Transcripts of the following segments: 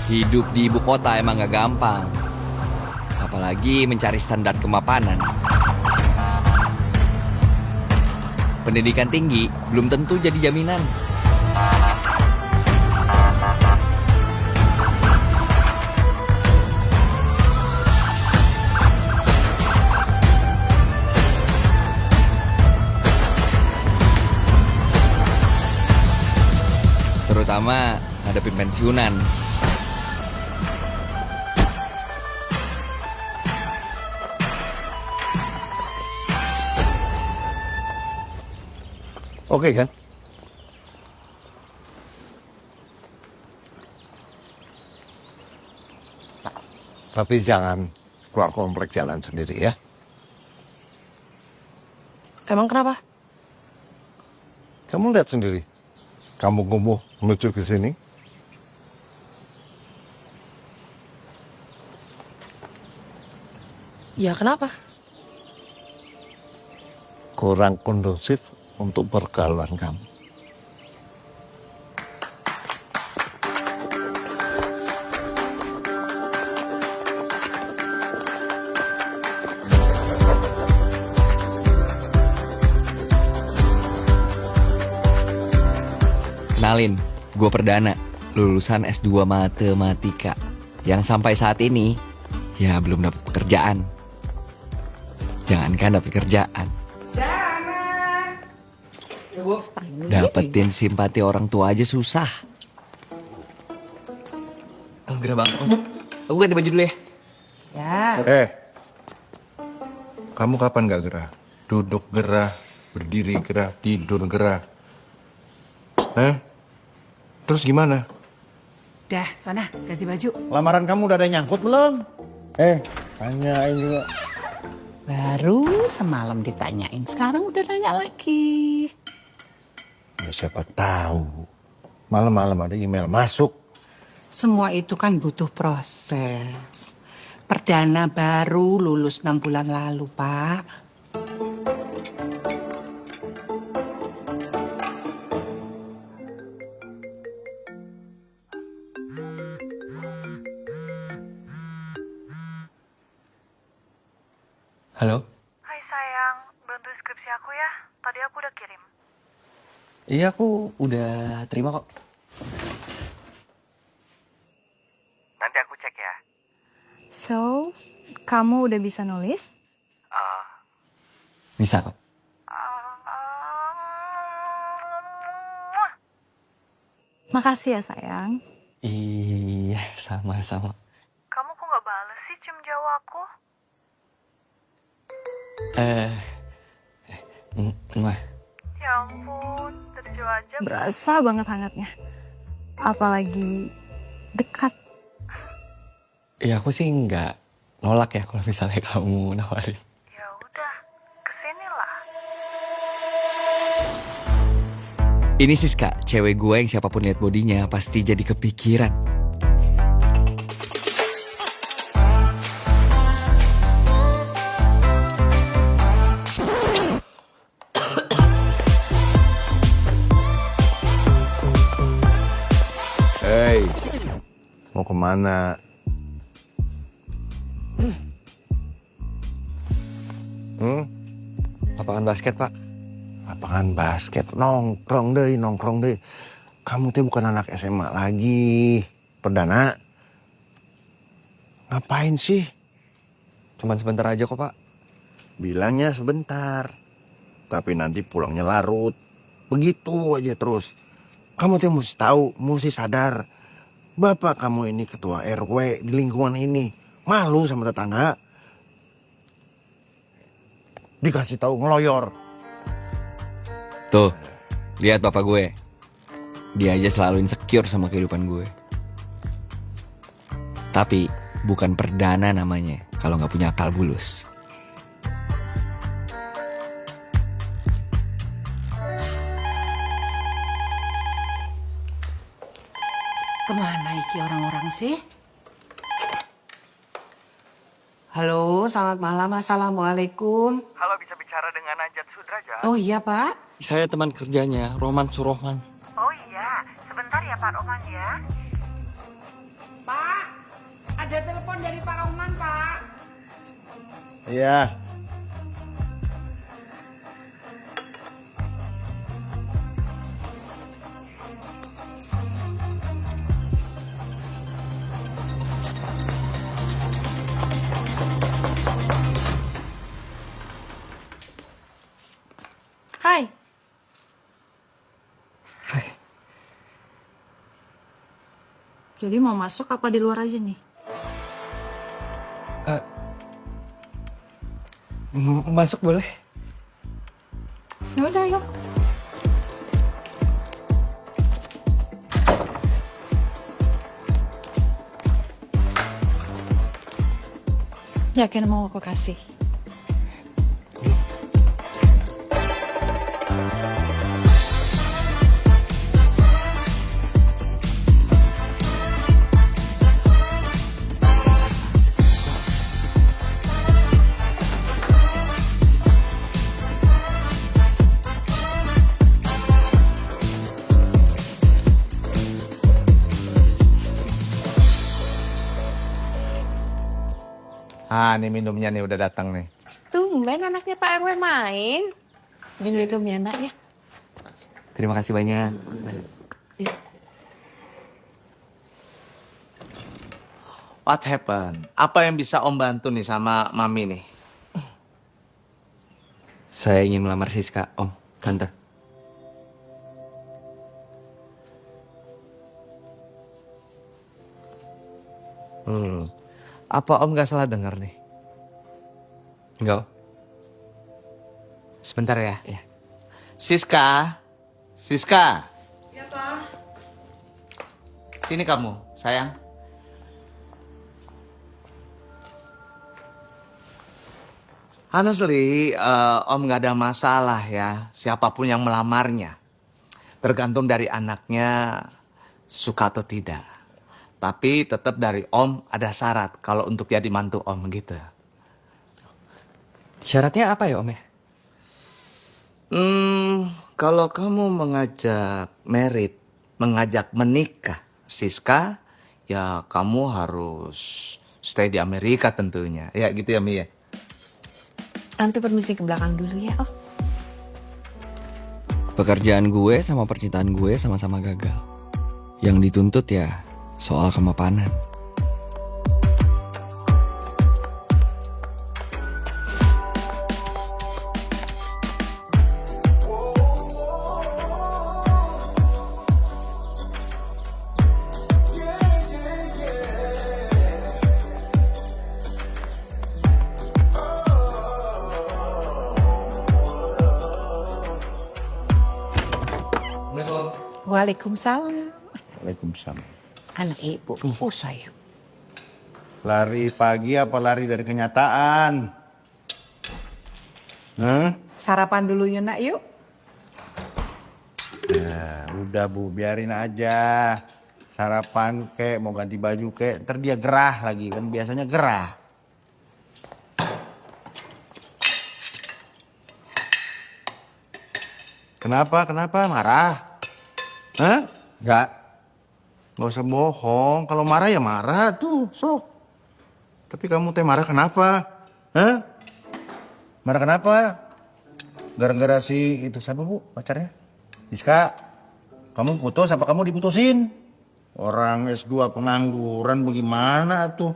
Hidup di ibu kota emang gak gampang. Apalagi mencari standar kemapanan. Pendidikan tinggi belum tentu jadi jaminan. Terutama hadapin pensiunan. Oke kan? Tapi jangan keluar komplek jalan sendiri ya. Emang kenapa? Kamu lihat sendiri. Kamu kumuh menuju ke sini. Ya kenapa? Kurang kondusif untuk pergaulan kamu. Kenalin, gue Perdana, lulusan S2 Matematika. Yang sampai saat ini, ya belum dapat pekerjaan. Jangankan dapat kerjaan. Dapetin simpati orang tua aja susah. Oh, gerah banget. Aku ganti baju dulu ya. Ya. Kamu kapan gak gerah? Duduk gerah, berdiri gerah, tidur gerah. Terus gimana? Dah, sana ganti baju. Lamaran kamu udah ada yang nyangkut belum? Tanyain juga. Baru semalam ditanyain, sekarang udah nanya lagi. Ya, siapa tahu. Malam-malam ada email masuk. Semua itu kan butuh proses. Perdana baru lulus 6 bulan lalu, Pak. Halo? Hai sayang, bantu skripsi aku ya. Tadi aku udah kirim. Iya, aku udah terima kok. Nanti aku cek ya. So, kamu udah bisa nulis? Bisa kok. Makasih ya sayang. Iya, sama-sama. Kamu kok gak bales sih cium jauh aku? Mwah. Ya ampun, dari jauh aja berasa banget hangatnya. Apalagi dekat. Ya aku sih nggak nolak ya kalau misalnya kamu nawarin. Ya udah, kesini lah. Ini Siska, cewek gue yang siapapun lihat bodinya pasti jadi kepikiran. Hei, mau kemana? Lapangan basket, Pak. Lapangan basket, nongkrong deh. Kamu tuh bukan anak SMA lagi. Perdana. Ngapain sih? Cuman sebentar aja kok, Pak. Bilangnya sebentar. Tapi nanti pulangnya larut. Begitu aja terus. Kamu tuh mesti tahu, mesti sadar. Bapak kamu ini ketua RW di lingkungan ini. Malu sama tetangga. Dikasih tahu ngeloyor. Tuh, lihat bapak gue. Dia aja selalu insecure sama kehidupan gue. Tapi bukan perdana namanya kalau nggak punya akal bulus. Kemana iki orang-orang sih? Halo, selamat malam. Assalamualaikum. Halo, bisa bicara dengan Najat Sudraja? Oh iya, Pak. Saya teman kerjanya, Roman Surohman. Oh iya, sebentar ya Pak Roman ya. Pak. Ada telepon dari Pak Rohman, Pak. Iya. Hai. Jadi mau masuk apa di luar aja nih? Masuk boleh? Ya udah, yuk. Yakin mau aku kasih? Ah, ini minumnya nih udah datang nih. Tumben anaknya Pak RW main. Minum ya nak ya. Terima kasih banyak. What happened? Apa yang bisa Om bantu nih sama Mami nih? Saya ingin melamar Siska, Om, Tante. Apa Om gak salah dengar nih? Enggak, Om. Sebentar ya. Iya. Siska. Siska. Ya, Pak. Sini kamu, sayang. Honestly, Om gak ada masalah ya. Siapapun yang melamarnya. Tergantung dari anaknya suka atau tidak. Tapi tetap dari Om ada syarat kalau untuk jadi mantu Om gitu. Syaratnya apa ya, Om ya? Kalau kamu mengajak mengajak menikah Siska, ya kamu harus stay di Amerika tentunya. Ya gitu ya Mi ya. Tante permisi ke belakang dulu ya. Oh, Pekerjaan gue sama percintaan gue sama-sama gagal. Yang dituntut ya soal kemapanan. Waalaikumsalam. Waalaikumsalam. Anak ibu, saya. Lari pagi apa lari dari kenyataan? Hah? Sarapan dulu yuk, nak, yuk. Nah, udah Bu, biarin aja. Sarapan kek, mau ganti baju kek, ntar dia gerah lagi kan biasanya gerah. Kenapa? Marah? Hah? Enggak. Gak usah bohong, kalau marah ya marah tuh, sok. Tapi kamu teh marah kenapa? Hah? Marah kenapa? Gara-gara si itu siapa Bu pacarnya? Siska, kamu putus apa kamu diputusin? Orang S2 pengangguran bagaimana tuh?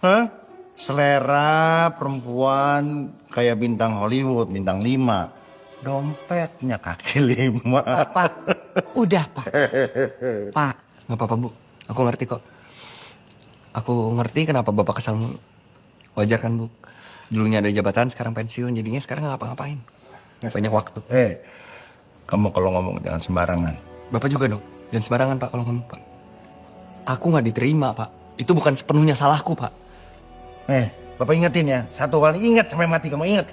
Hah? Selera perempuan kayak bintang Hollywood, bintang 5. Dompetnya kaki 5. Pak, udah, Pak. Pak, Nggak apa-apa, Bu. Aku ngerti kok. Aku ngerti kenapa Bapak kesal mulu. Wajar kan, Bu? Dulunya ada jabatan, sekarang pensiun. Jadinya sekarang nggak ngapa-ngapain. Banyak waktu. Kamu kalau ngomong jangan sembarangan. Bapak juga dong. Jangan sembarangan, Pak, kalau ngomong, Pak. Aku nggak diterima, Pak. Itu bukan sepenuhnya salahku, Pak. Bapak ingetin ya. Satu kali ingat sampai mati kamu ingat.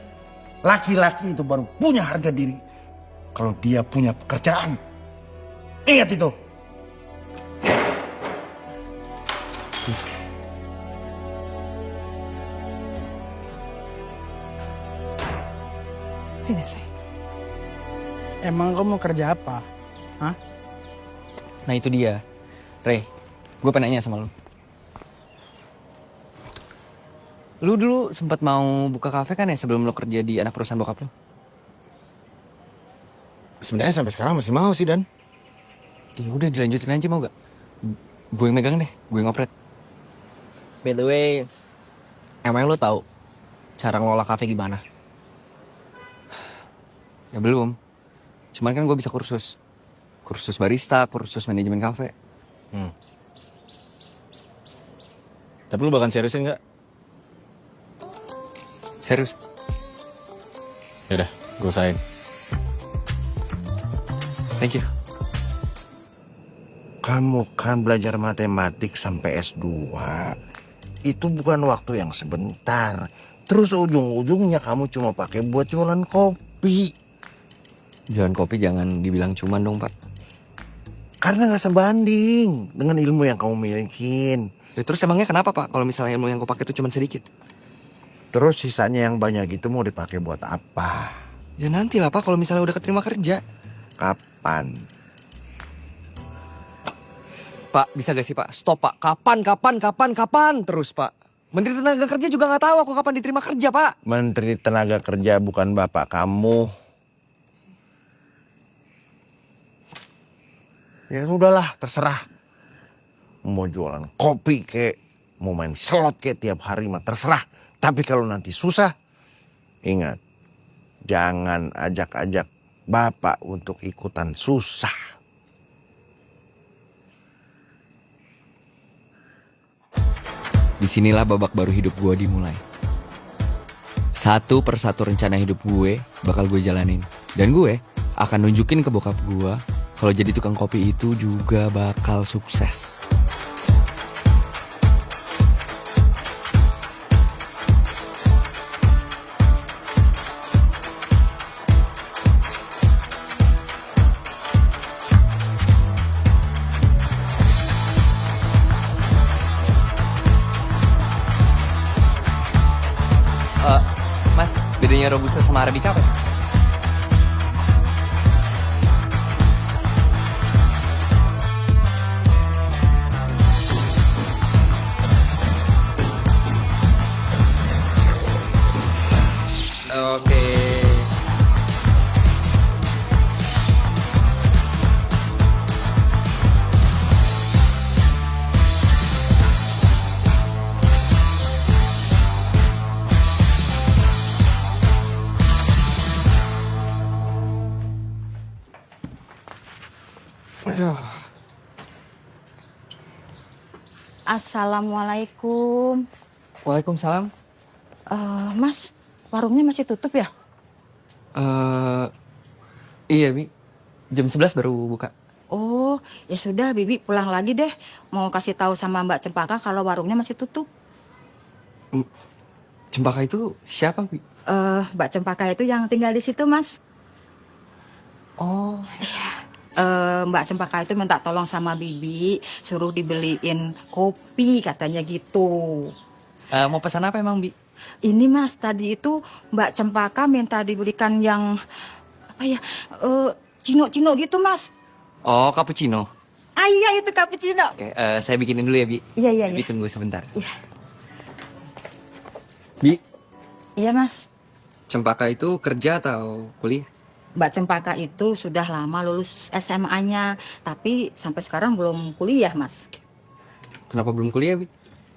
Laki-laki itu baru punya harga diri kalau dia punya pekerjaan. Ingat itu. sini saya. Emang kamu mau kerja apa? Hah? Nah itu dia. Rey, gue pengen nanya sama lu. Lu dulu sempat mau buka kafe kan ya sebelum lo kerja di anak perusahaan bokap lo? Sebenarnya sampai sekarang masih mau sih, Dan. Ya udah dilanjutin aja mau gak? Gue yang megang deh, gue yang ngoprek. By the way, emang lu tahu cara ngelola kafe gimana? Ya belum. Cuman kan gue bisa kursus. Kursus barista, kursus manajemen kafe. Tapi lu bahkan seriusin nggak? Serius. Yaudah, gue usahain. Thank you. Kamu kan belajar matematik sampai S2. Itu bukan waktu yang sebentar. Terus ujung-ujungnya kamu cuma pakai buat jualan kopi. Jualan kopi jangan dibilang cuman dong, Pak. Karena nggak sebanding dengan ilmu yang kamu milikin. Ya, terus emangnya kenapa, Pak? Kalau misalnya ilmu yang gue pakai itu cuma sedikit. Terus sisanya yang banyak itu mau dipakai buat apa? Ya nanti lah, Pak, kalau misalnya udah keterima kerja. Kapan? Pak, bisa gak sih, Pak? Stop, Pak. Kapan terus, Pak. Menteri Tenaga Kerja juga nggak tahu aku kapan diterima kerja, Pak. Menteri Tenaga Kerja bukan bapak kamu. Ya sudahlah, terserah. Mau jualan kopi kek, mau main slot kek tiap hari mah terserah. Tapi kalau nanti susah, ingat, jangan ajak-ajak bapak untuk ikutan susah. Disinilah babak baru hidup gue dimulai. Satu persatu rencana hidup gue bakal gue jalanin. Dan gue akan nunjukin ke bokap gue kalau jadi tukang kopi itu juga bakal sukses. Mas, bedanya Robusta sama Arabica apa? Oke. Assalamualaikum. Waalaikumsalam. Mas, warungnya masih tutup ya? Iya, Bi. Jam 11 baru buka. Oh, ya sudah, Bibi pulang lagi deh. Mau kasih tahu sama Mbak Cempaka kalau warungnya masih tutup. Cempaka itu siapa, Bi? Mbak Cempaka itu yang tinggal di situ, Mas. Oh. Mbak Cempaka itu minta tolong sama Bibi, suruh dibeliin kopi katanya gitu. Mau pesan apa emang, Bi? Ini Mas, tadi itu Mbak Cempaka minta dibelikan yang apa ya? Cino-cino gitu, Mas. Oh, cappuccino. Ah iya, itu cappuccino. Oke, saya bikinin dulu ya, Bi. Iya. Bi, tunggu sebentar. Iya. Bi, Iya, Mas. Cempaka itu kerja atau kuliah? Mbak Cempaka itu sudah lama lulus SMA-nya, tapi sampai sekarang belum kuliah, Mas. Kenapa belum kuliah, Bi?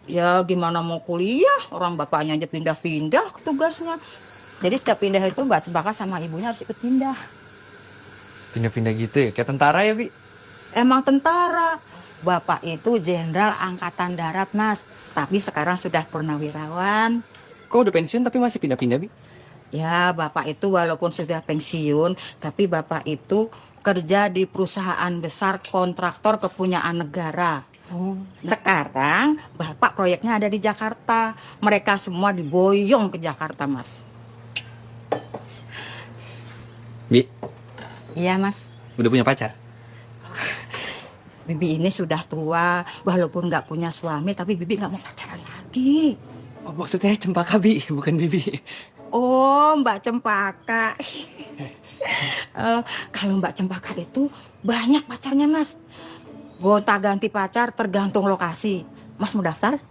Ya gimana mau kuliah, orang bapaknya aja pindah-pindah tugasnya. Jadi setiap pindah itu Mbak Cempaka sama ibunya harus ikut pindah. Pindah-pindah gitu ya? Kayak tentara ya, Bi? Emang tentara. Bapak itu jenderal angkatan darat, Mas. Tapi sekarang sudah purnawirawan. Kok udah pensiun tapi masih pindah-pindah, Bi? Ya, Bapak itu walaupun sudah pensiun, tapi Bapak itu kerja di perusahaan besar kontraktor kepunyaan negara. Sekarang Bapak proyeknya ada di Jakarta. Mereka semua diboyong ke Jakarta, Mas. Bi, Iya, Mas. udah punya pacar? Bibi ini sudah tua, walaupun nggak punya suami, tapi Bibi nggak mau pacaran lagi. Oh, maksudnya Cempaka, Bi, bukan Bibi. Oh, Mbak Cempaka. Kalau Mbak Cempaka itu banyak pacarnya, Mas. Gonta-ganti pacar tergantung lokasi. Mas mau daftar?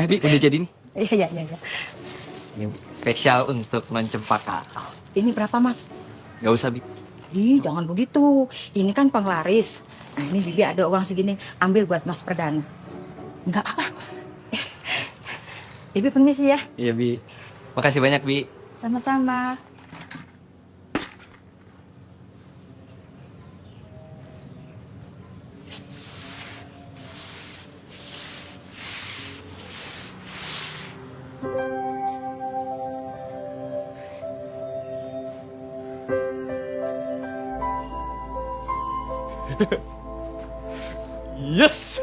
Bi, udah jadi nih. Iya. Ini spesial untuk non cempaka. Ini berapa, Mas? Gak usah, Bi. Ih, jangan begitu. Ini kan penglaris. Nah, ini Bibi ada uang segini. Ambil buat Mas Perdana. Enggak apa. Bibi permisi ya. Iya, Bi. Makasih banyak, Bi. Sama-sama. Yes!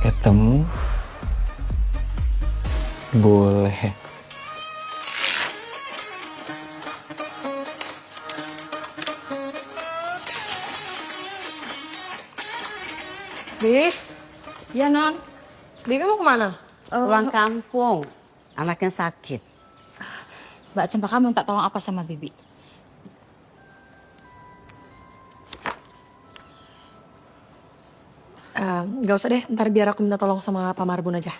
Ketemu boleh. Bi, Ya, Non. Bibi mau kemana? Pulang kampung. Anaknya sakit. Mbak Cempaka minta tolong apa sama Bibi? Gak usah deh, ntar biar aku minta tolong sama Pak Marbun aja.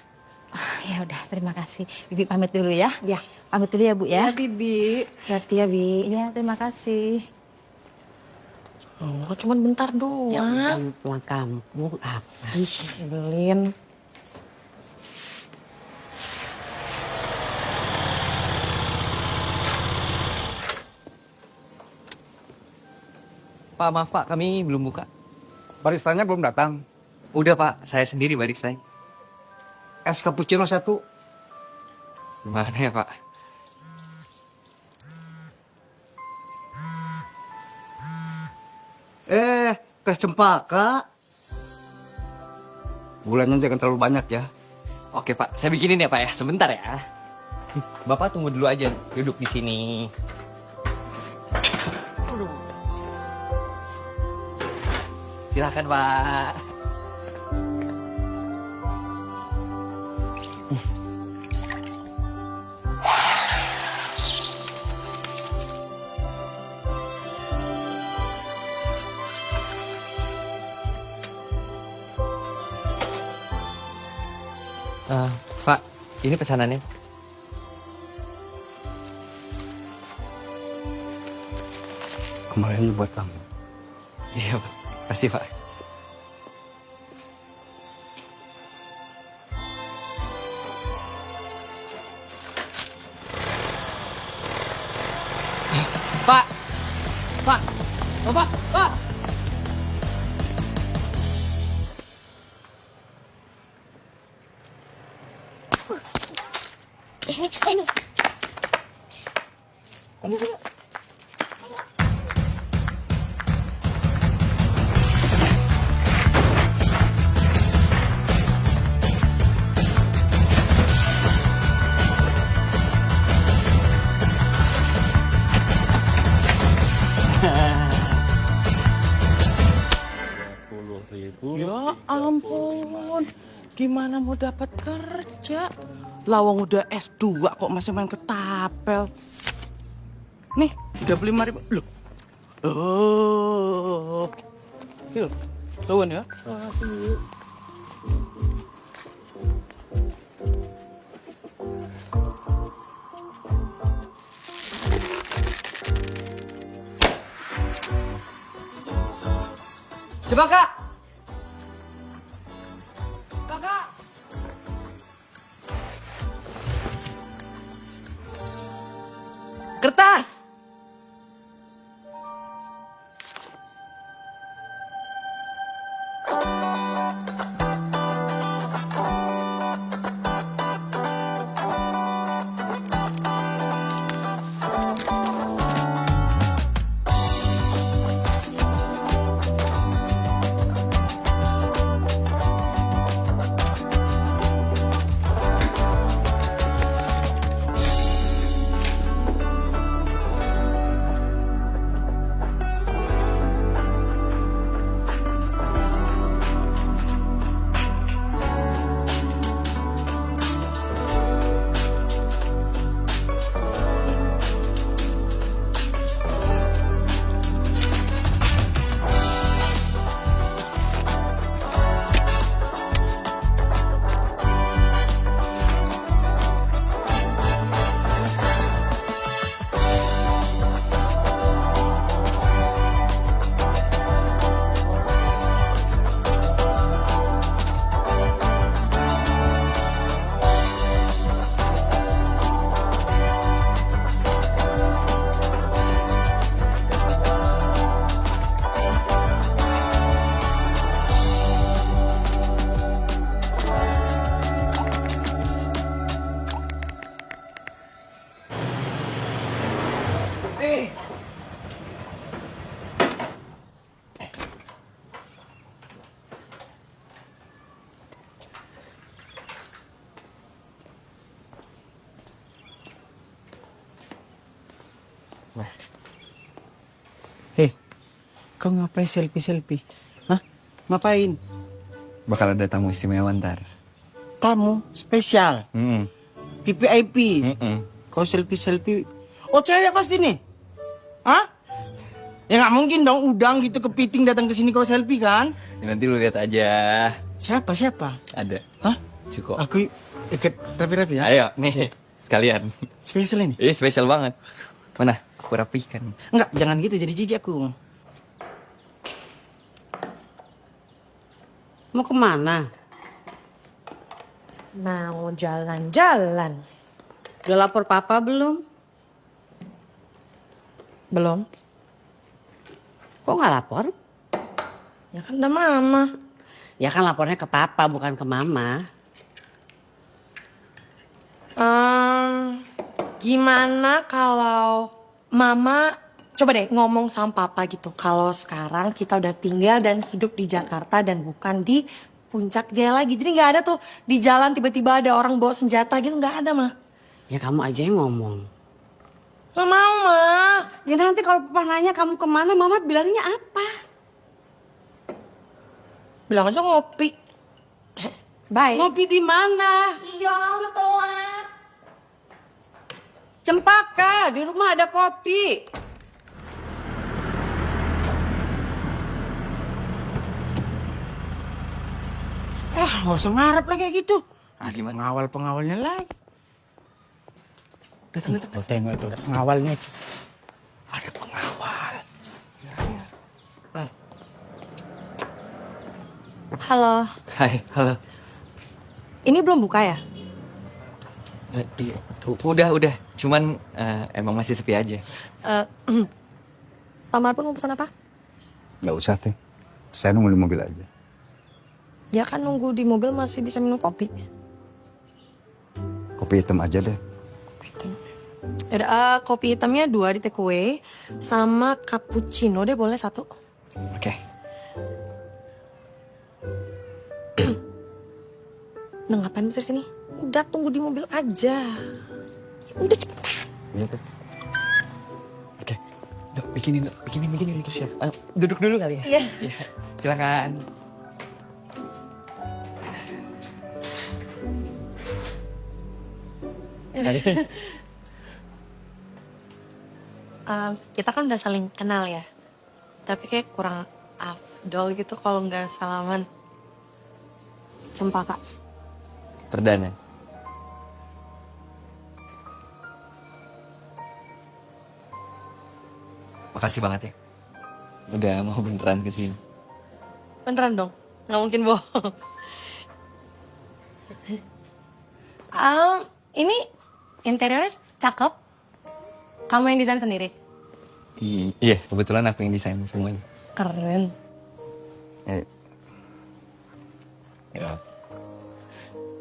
Ya udah, terima kasih. Bibi pamit dulu ya. Ya. Pamit dulu ya, Bu ya. Bibi. Hati ya, Bi. Ya, terima kasih. Oh, cuman bentar doang. Pulang kampung apa? Belin. Pak, maaf Pak, kami belum buka. Baristanya belum datang. Udah Pak, saya sendiri baristanya. Es cappuccino 1. Gimana ya Pak? Teh cempaka. Gulanya jangan terlalu banyak ya. Oke Pak, saya bikinin ya Pak ya, sebentar ya. Bapak tunggu dulu aja, duduk di sini. Silakan Pak. Pak, ini pesanannya. Kemarin buat kamu. Iya Pak, kasih Pak. Pak, Pak, Bapak, Pak. Ya ampun, gimana mau dapat kerja? Lawang udah S2 kok masih main ketapel. Nih, 35.000. Loh. Oh. Yuk, suwun ya. Makasih. Coba Kak. Kakak. Kertas. Hei, kau ngapain selfie-selfie? Hah? Ngapain? Bakal ada tamu istimewa ntar. Tamu spesial, VVIP. Kau selfie-selfie. Oh, cewek pasti nih? Hah? Ya nggak mungkin dong udang gitu kepiting datang ke sini kau selfie kan? Ya, nanti lu lihat aja. Siapa? Ada. Hah? Cukup. Aku ikut rapi-rapi ya? Ayo, nih. Sekalian. Spesial ini? Spesial banget. Mana? Aku rapihkan. Enggak, jangan gitu jadi jijik aku. Mau kemana? Mau jalan-jalan. Udah lapor papa belum? Belum. Kok nggak lapor? Ya kan ada mama. Ya kan lapornya ke papa bukan ke mama. Gimana kalau mama coba deh ngomong sama papa gitu. Kalau sekarang kita udah tinggal dan hidup di Jakarta dan bukan di Puncak Jaya lagi. Jadi nggak ada tuh di jalan tiba-tiba ada orang bawa senjata gitu, nggak ada mah. Ya kamu aja yang ngomong. Nggak mau mah. Ya nanti kalau papa nanya kamu kemana, mama bilangnya apa? Bilang aja ngopi. Bye. Ngopi di mana? Iya udah telat. Cempaka, di rumah ada kopi. Nggak usah ngarep lah kayak gitu. Gimana? Pengawalnya lagi. Datang. Tuh, tengok itu, pengawalnya itu. Ada pengawal. Halo. Hai, halo. Ini belum buka ya? Udah. Cuman emang masih sepi aja. Pak Marpun mau pesan apa? Nggak usah teh. Saya nunggu di mobil aja. Ya kan nunggu di mobil masih bisa minum kopi. Kopi hitam aja deh. Kopi hitam. Yaudah, kopi hitamnya 2 di take away. Sama cappuccino deh boleh 1. Oke. Nah ngapain besar sini? Udah tunggu di mobil aja. Udah cepet. Iya teh. Oke. Dok, bikinin. Siap. Duduk dulu kali ya? Iya. Silakan. Kita kan udah saling kenal ya. Tapi kayak kurang afdol gitu kalau nggak salaman. Cempaka. Perdana. Makasih banget ya. Udah mau beneran kesini. Beneran dong, nggak mungkin bohong. Ini interiornya cakep. Kamu yang desain sendiri? Iya, kebetulan aku yang desain semuanya. Keren. Ya.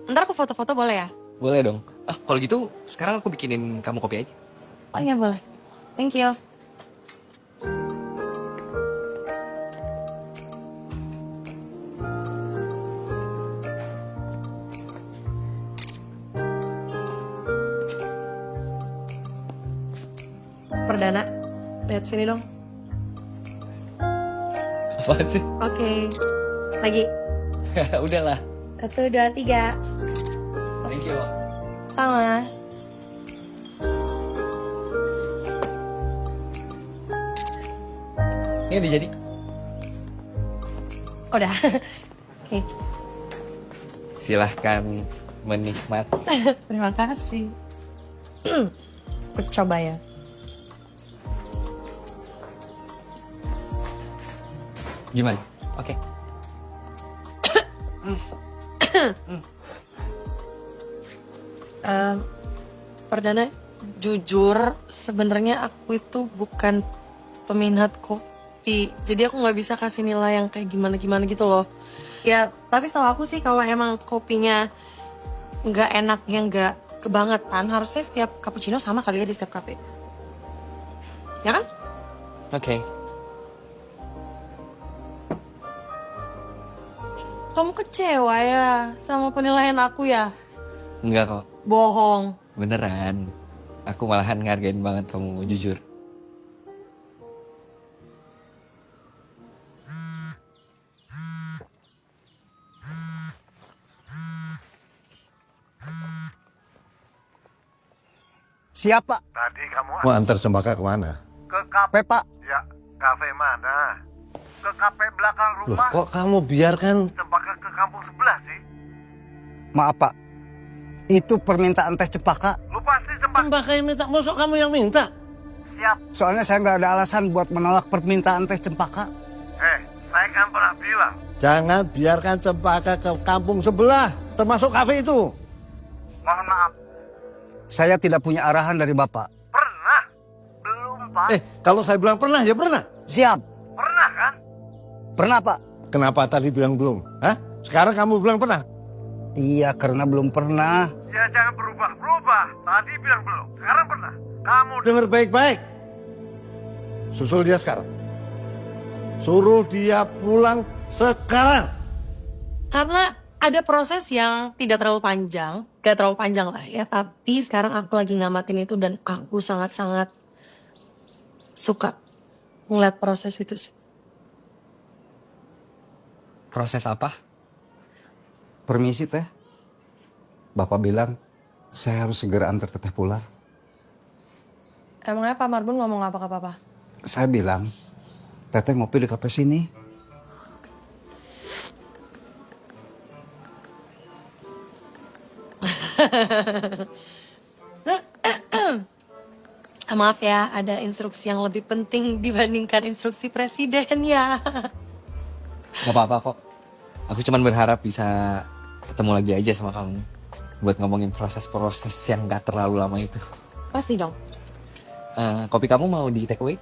Ntar aku foto-foto boleh ya? Boleh dong. Kalau gitu sekarang aku bikinin kamu kopi aja. Oh iya boleh. Thank you. Perdana, lihat sini dong. Apaan sih? Oke, lagi. Udahlah. 1, 2, 3. Thank you. Sama. Ini udah jadi. Udah. Oke. Silahkan menikmati. Terima kasih. Aku coba ya. Gimana? Oke. Perdana, jujur sebenarnya aku itu bukan peminat kopi. Jadi aku nggak bisa kasih nilai yang kayak gimana-gimana gitu loh. Ya, tapi setahu aku sih kalau emang kopinya nggak enaknya nggak kebangetan, harusnya setiap cappuccino sama kali ya di setiap cafe. Ya kan? Oke. Kamu kecewa ya sama penilaian aku ya? Enggak kok, Bohong. beneran. Aku malahan ngargain banget kamu, jujur. Siapa? Tadi kamu Mau antar Cempaka kemana? ke kafe, Pak. ya kafe mana? Ke kafe belakang Loh, rumah. kok kamu biarkan? Cempaka ke kampung sebelah sih. Maaf, Pak. Itu permintaan tes Cempaka. Lu pasti Cempaka. Cempaka yang minta, mosok kamu yang minta? Siap. Soalnya saya nggak ada alasan buat menolak permintaan tes Cempaka. Saya kan pernah bilang. Jangan biarkan Cempaka ke kampung sebelah, termasuk kafe itu. Mohon maaf. Saya tidak punya arahan dari Bapak. Pernah? Belum, Pak. Kalau saya bilang pernah, ya pernah. Siap. Pernah kan? Pernah, Pak? Kenapa tadi bilang belum? Hah? Sekarang kamu bilang pernah? Iya, karena belum pernah. Ya jangan berubah-berubah. Tadi bilang belum. Sekarang pernah. Kamu Dengar baik-baik. Susul dia sekarang. Suruh dia pulang sekarang. Karena ada proses yang tidak terlalu panjang, gak terlalu panjang lah ya. Tapi sekarang aku lagi ngamatin itu dan aku sangat-sangat suka ngeliat proses itu sih. Proses apa? Permisi, Teh. Bapak bilang, saya harus segera antar Teteh pulang. Emangnya Pak Marbun ngomong apa ke Papa? Saya bilang, Teteh ngopi di kafe sini. Maaf ya, ada instruksi yang lebih penting dibandingkan instruksi presiden ya. Gak apa-apa kok. Aku cuman berharap bisa ketemu lagi aja sama kamu. Buat ngomongin proses-proses yang gak terlalu lama itu. Pasti dong. Kopi kamu mau di take away?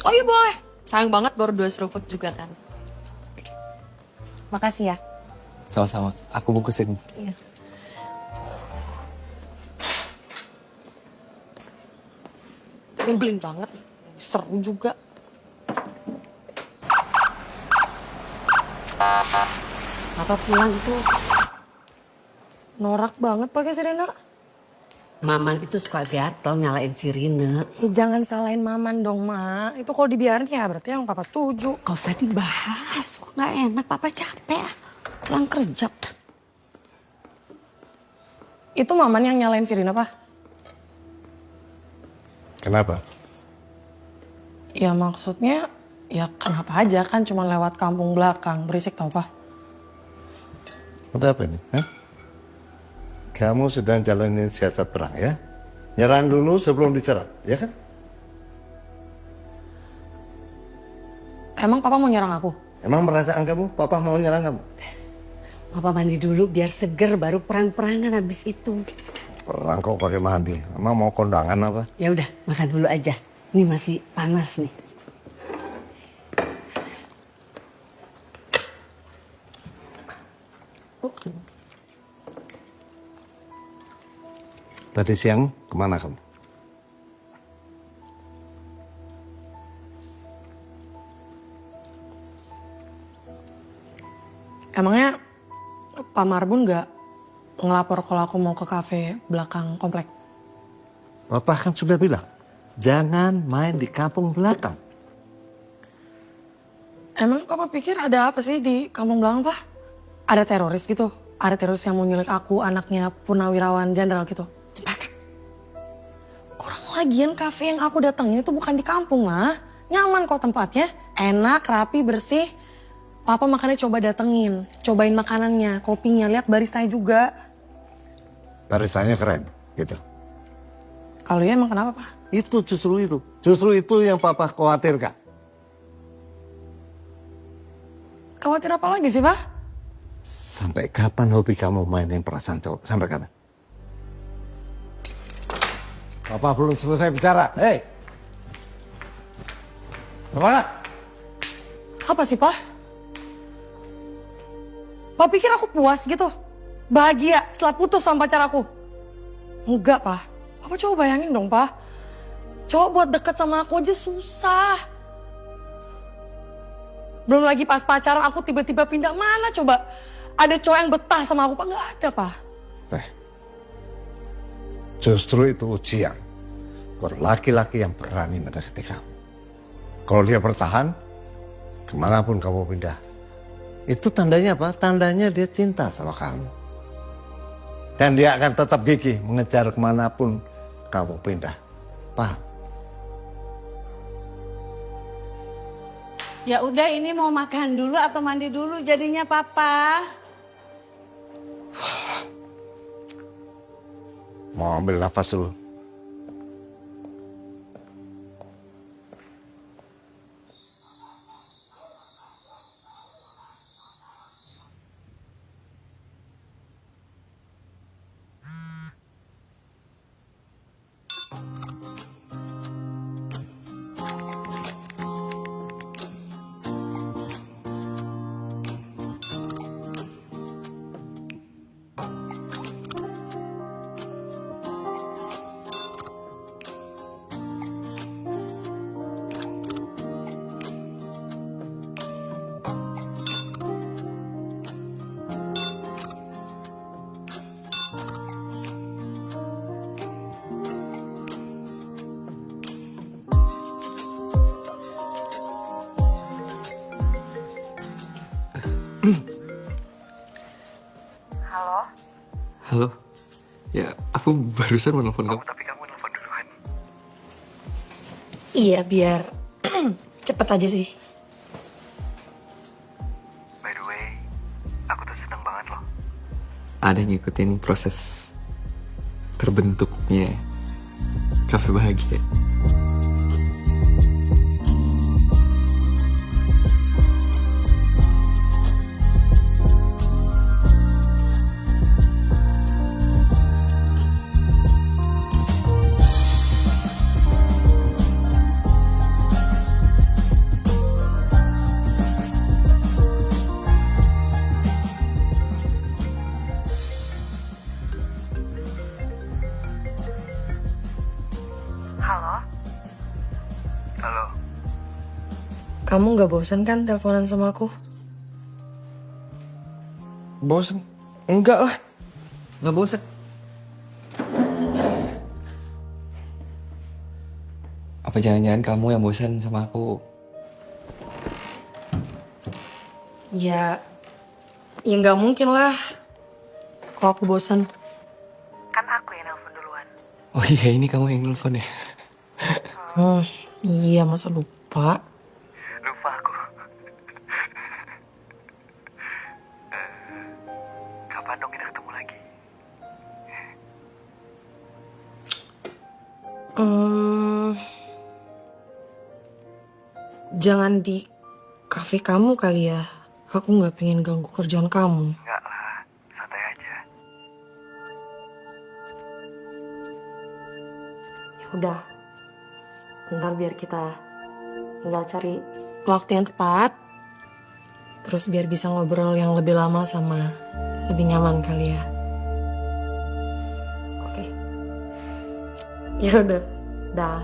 Oh iya boleh. Sayang banget baru 2 seruput juga kan. Makasih ya. Sama-sama. Aku bungkusin. Iya. Nyebelin banget. Seru juga. Papa pulang itu norak banget pakai sirena. Maman itu suka gatel nyalain sirine. Jangan salahin Maman dong, Ma. Itu kalau dibiarin ya berarti yang Papa setuju. Gak usah dibahas, kok gak enak. Papa capek, pulang kerja. Itu Maman yang nyalain sirine, Pak? Kenapa? Ya maksudnya, ya kenapa aja kan cuma lewat kampung belakang. Berisik tau, Pak? Ada apa ini? Hah? Kamu sedang jalanin siasat perang ya? Nyerang dulu sebelum diserang, ya kan? Emang Papa mau nyerang aku? Emang perasaan kamu, Papa mau nyerang kamu? Papa mandi dulu biar seger, baru perang-perangan habis itu. Perang kok pakai mandi? Emang mau kondangan apa? Ya udah, makan dulu aja. Ini masih panas nih. Tadi siang kemana kamu? Emangnya Pak Marbun nggak ngelapor kalau aku mau ke kafe belakang komplek? Papa kan sudah bilang, jangan main di kampung belakang. Emang Papa pikir ada apa sih di kampung belakang, Pak? Ada teroris gitu? Ada teroris yang mau nyulik aku, anaknya Purnawirawan Jenderal gitu? Cepat. Orang lagian kafe yang aku datengin itu bukan di kampung, mah. Nyaman kok tempatnya. Enak, rapi, bersih. Papa makanya coba datengin. Cobain makanannya, kopinya. Lihat baristanya juga. Baristanya keren, gitu. Kalau ya emang kenapa, Pak? Itu justru itu. Justru itu yang Papa khawatirkan. Khawatir apa lagi sih, Pak? Sampai kapan hobi kamu mainin perasaan cowok? Sampai kapan? Papa belum selesai bicara. Hei! Apa? Apa sih, Pak? Pak pikir aku puas gitu? Bahagia setelah putus sama pacar aku? Enggak, Pak. Papa coba bayangin dong, Pak. cowok buat deket sama aku aja susah. Belum lagi pas pacaran aku tiba-tiba pindah, mana coba ada cowok yang betah sama aku, Pak? Nggak ada, Pak. Justru itu ujian buat laki-laki yang berani mendekati kamu. Kalau dia bertahan, kemanapun kamu pindah, itu tandanya apa? Tandanya dia cinta sama kamu. Dan dia akan tetap gigih mengejar kemanapun kamu pindah. Paham? Ya udah, ini mau makan dulu atau mandi dulu jadinya Papa? Mau ambil nafas dulu. Halo? Ya, aku barusan menelpon kamu. Tapi kamu nelfon duluan. Iya, biar cepet aja sih. By the way, aku tuh seneng banget loh. Ada yang ngikutin proses terbentuknya Cafe Bahagia. Halo. Kamu nggak bosan kan teleponan sama aku? Bosen? Enggak lah. Nggak bosan? Apa jangan-jangan kamu yang bosan sama aku? Ya nggak mungkin lah. Kalau aku bosan. Kan aku yang nelfon duluan. Oh iya, ini kamu yang nelfon ya? Iya, masa lupa? Lupa aku. Kapan dong kita ketemu lagi? Jangan di kafe kamu kali ya. Aku nggak pengen ganggu kerjaan kamu. Enggak lah, santai aja. Ya udah. Ntar biar kita tinggal cari waktu yang tepat. Terus biar bisa ngobrol yang lebih lama sama lebih nyaman kali ya. Oke. Ya udah. Dah.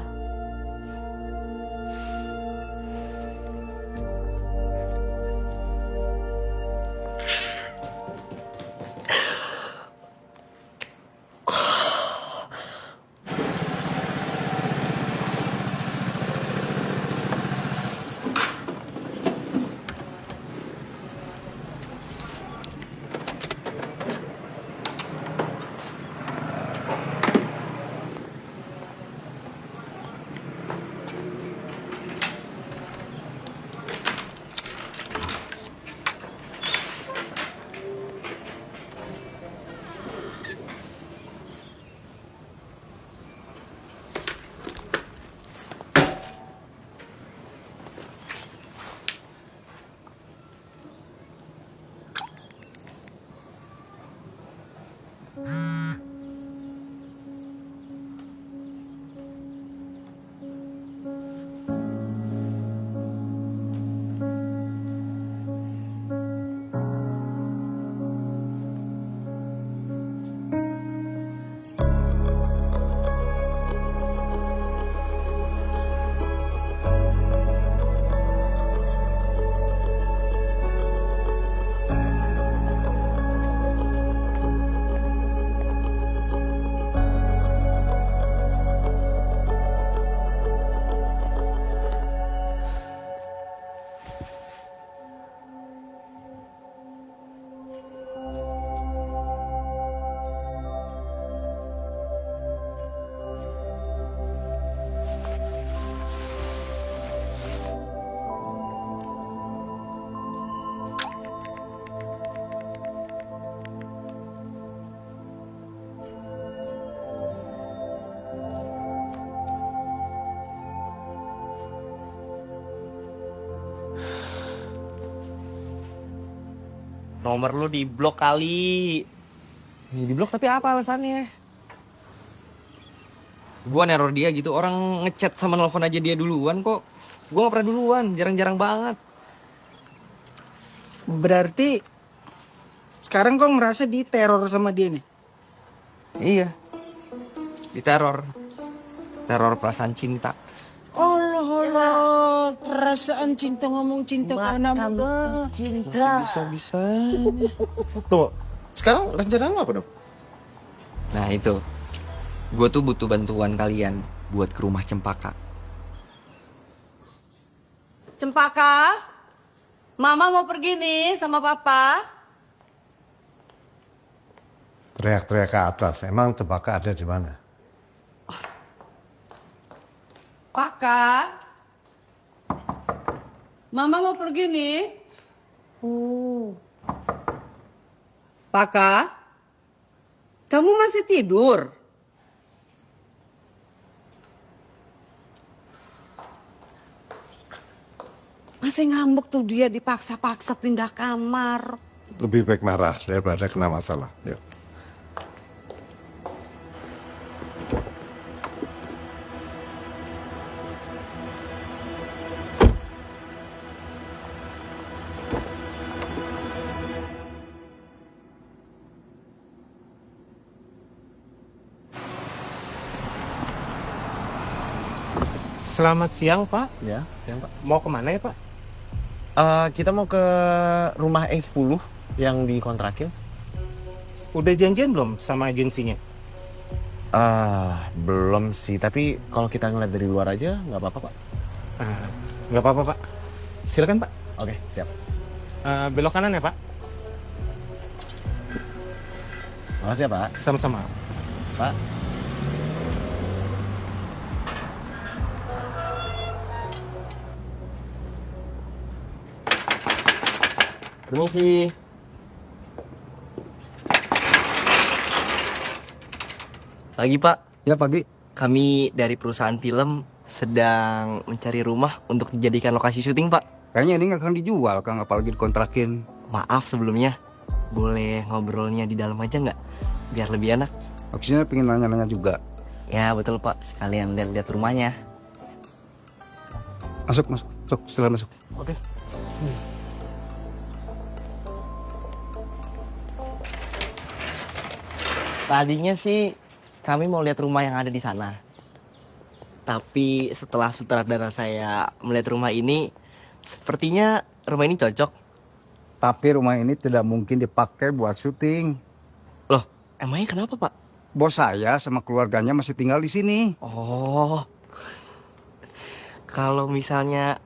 Nomor lu di blok kali. Ya, di blok tapi apa alasannya? Gua neror dia gitu, orang ngechat sama nelfon aja dia duluan kok. Gua gak pernah duluan, jarang-jarang banget. Berarti sekarang kau merasa diteror sama dia nih? Iya. Diteror. Teror perasaan cinta. Allah, perasaan cinta ngomong cinta ke anak muda. Cinta. Bisa-bisa. Tuh, sekarang rencana lu apa dong? Nah itu. Gue tuh butuh bantuan kalian buat ke rumah Cempaka. Cempaka, Mama mau pergi nih sama Papa. Teriak-teriak ke atas. Emang Cempaka ada di mana? Paka, Mama mau pergi nih. Paka, kamu masih tidur? Masih ngambek tuh dia dipaksa-paksa pindah kamar. Lebih baik marah daripada kena masalah. Yuk. Selamat siang, Pak. Ya, siang Pak. Mau kemana ya, Pak? Kita mau ke rumah E10 yang dikontrakin. Udah janjian belum sama agensinya? Belum sih, tapi kalau kita ngeliat dari luar aja nggak apa-apa Pak. Nggak apa-apa, Pak. Silakan, Pak. Oke, siap. Belok kanan ya, Pak. Makasih ya Pak. Sama-sama. Pak. Permisi. Pagi Pak. Ya, pagi. Kami dari perusahaan film sedang mencari rumah untuk dijadikan lokasi syuting Pak. Kayaknya ini nggak akan dijual, Kang. Apalagi dikontrakin. Maaf sebelumnya. Boleh ngobrolnya di dalam aja nggak? Biar lebih enak. Maksudnya pengen nanya-nanya juga. Ya betul Pak. Sekalian lihat-lihat rumahnya. Masuk. Masuk, silahkan masuk. Oke. Tadinya sih kami mau lihat rumah yang ada di sana. Tapi setelah sutradara saya melihat rumah ini, sepertinya rumah ini cocok. Tapi rumah ini tidak mungkin dipakai buat syuting. Loh, emangnya kenapa Pak? Bos saya sama keluarganya masih tinggal di sini. Oh, kalau misalnya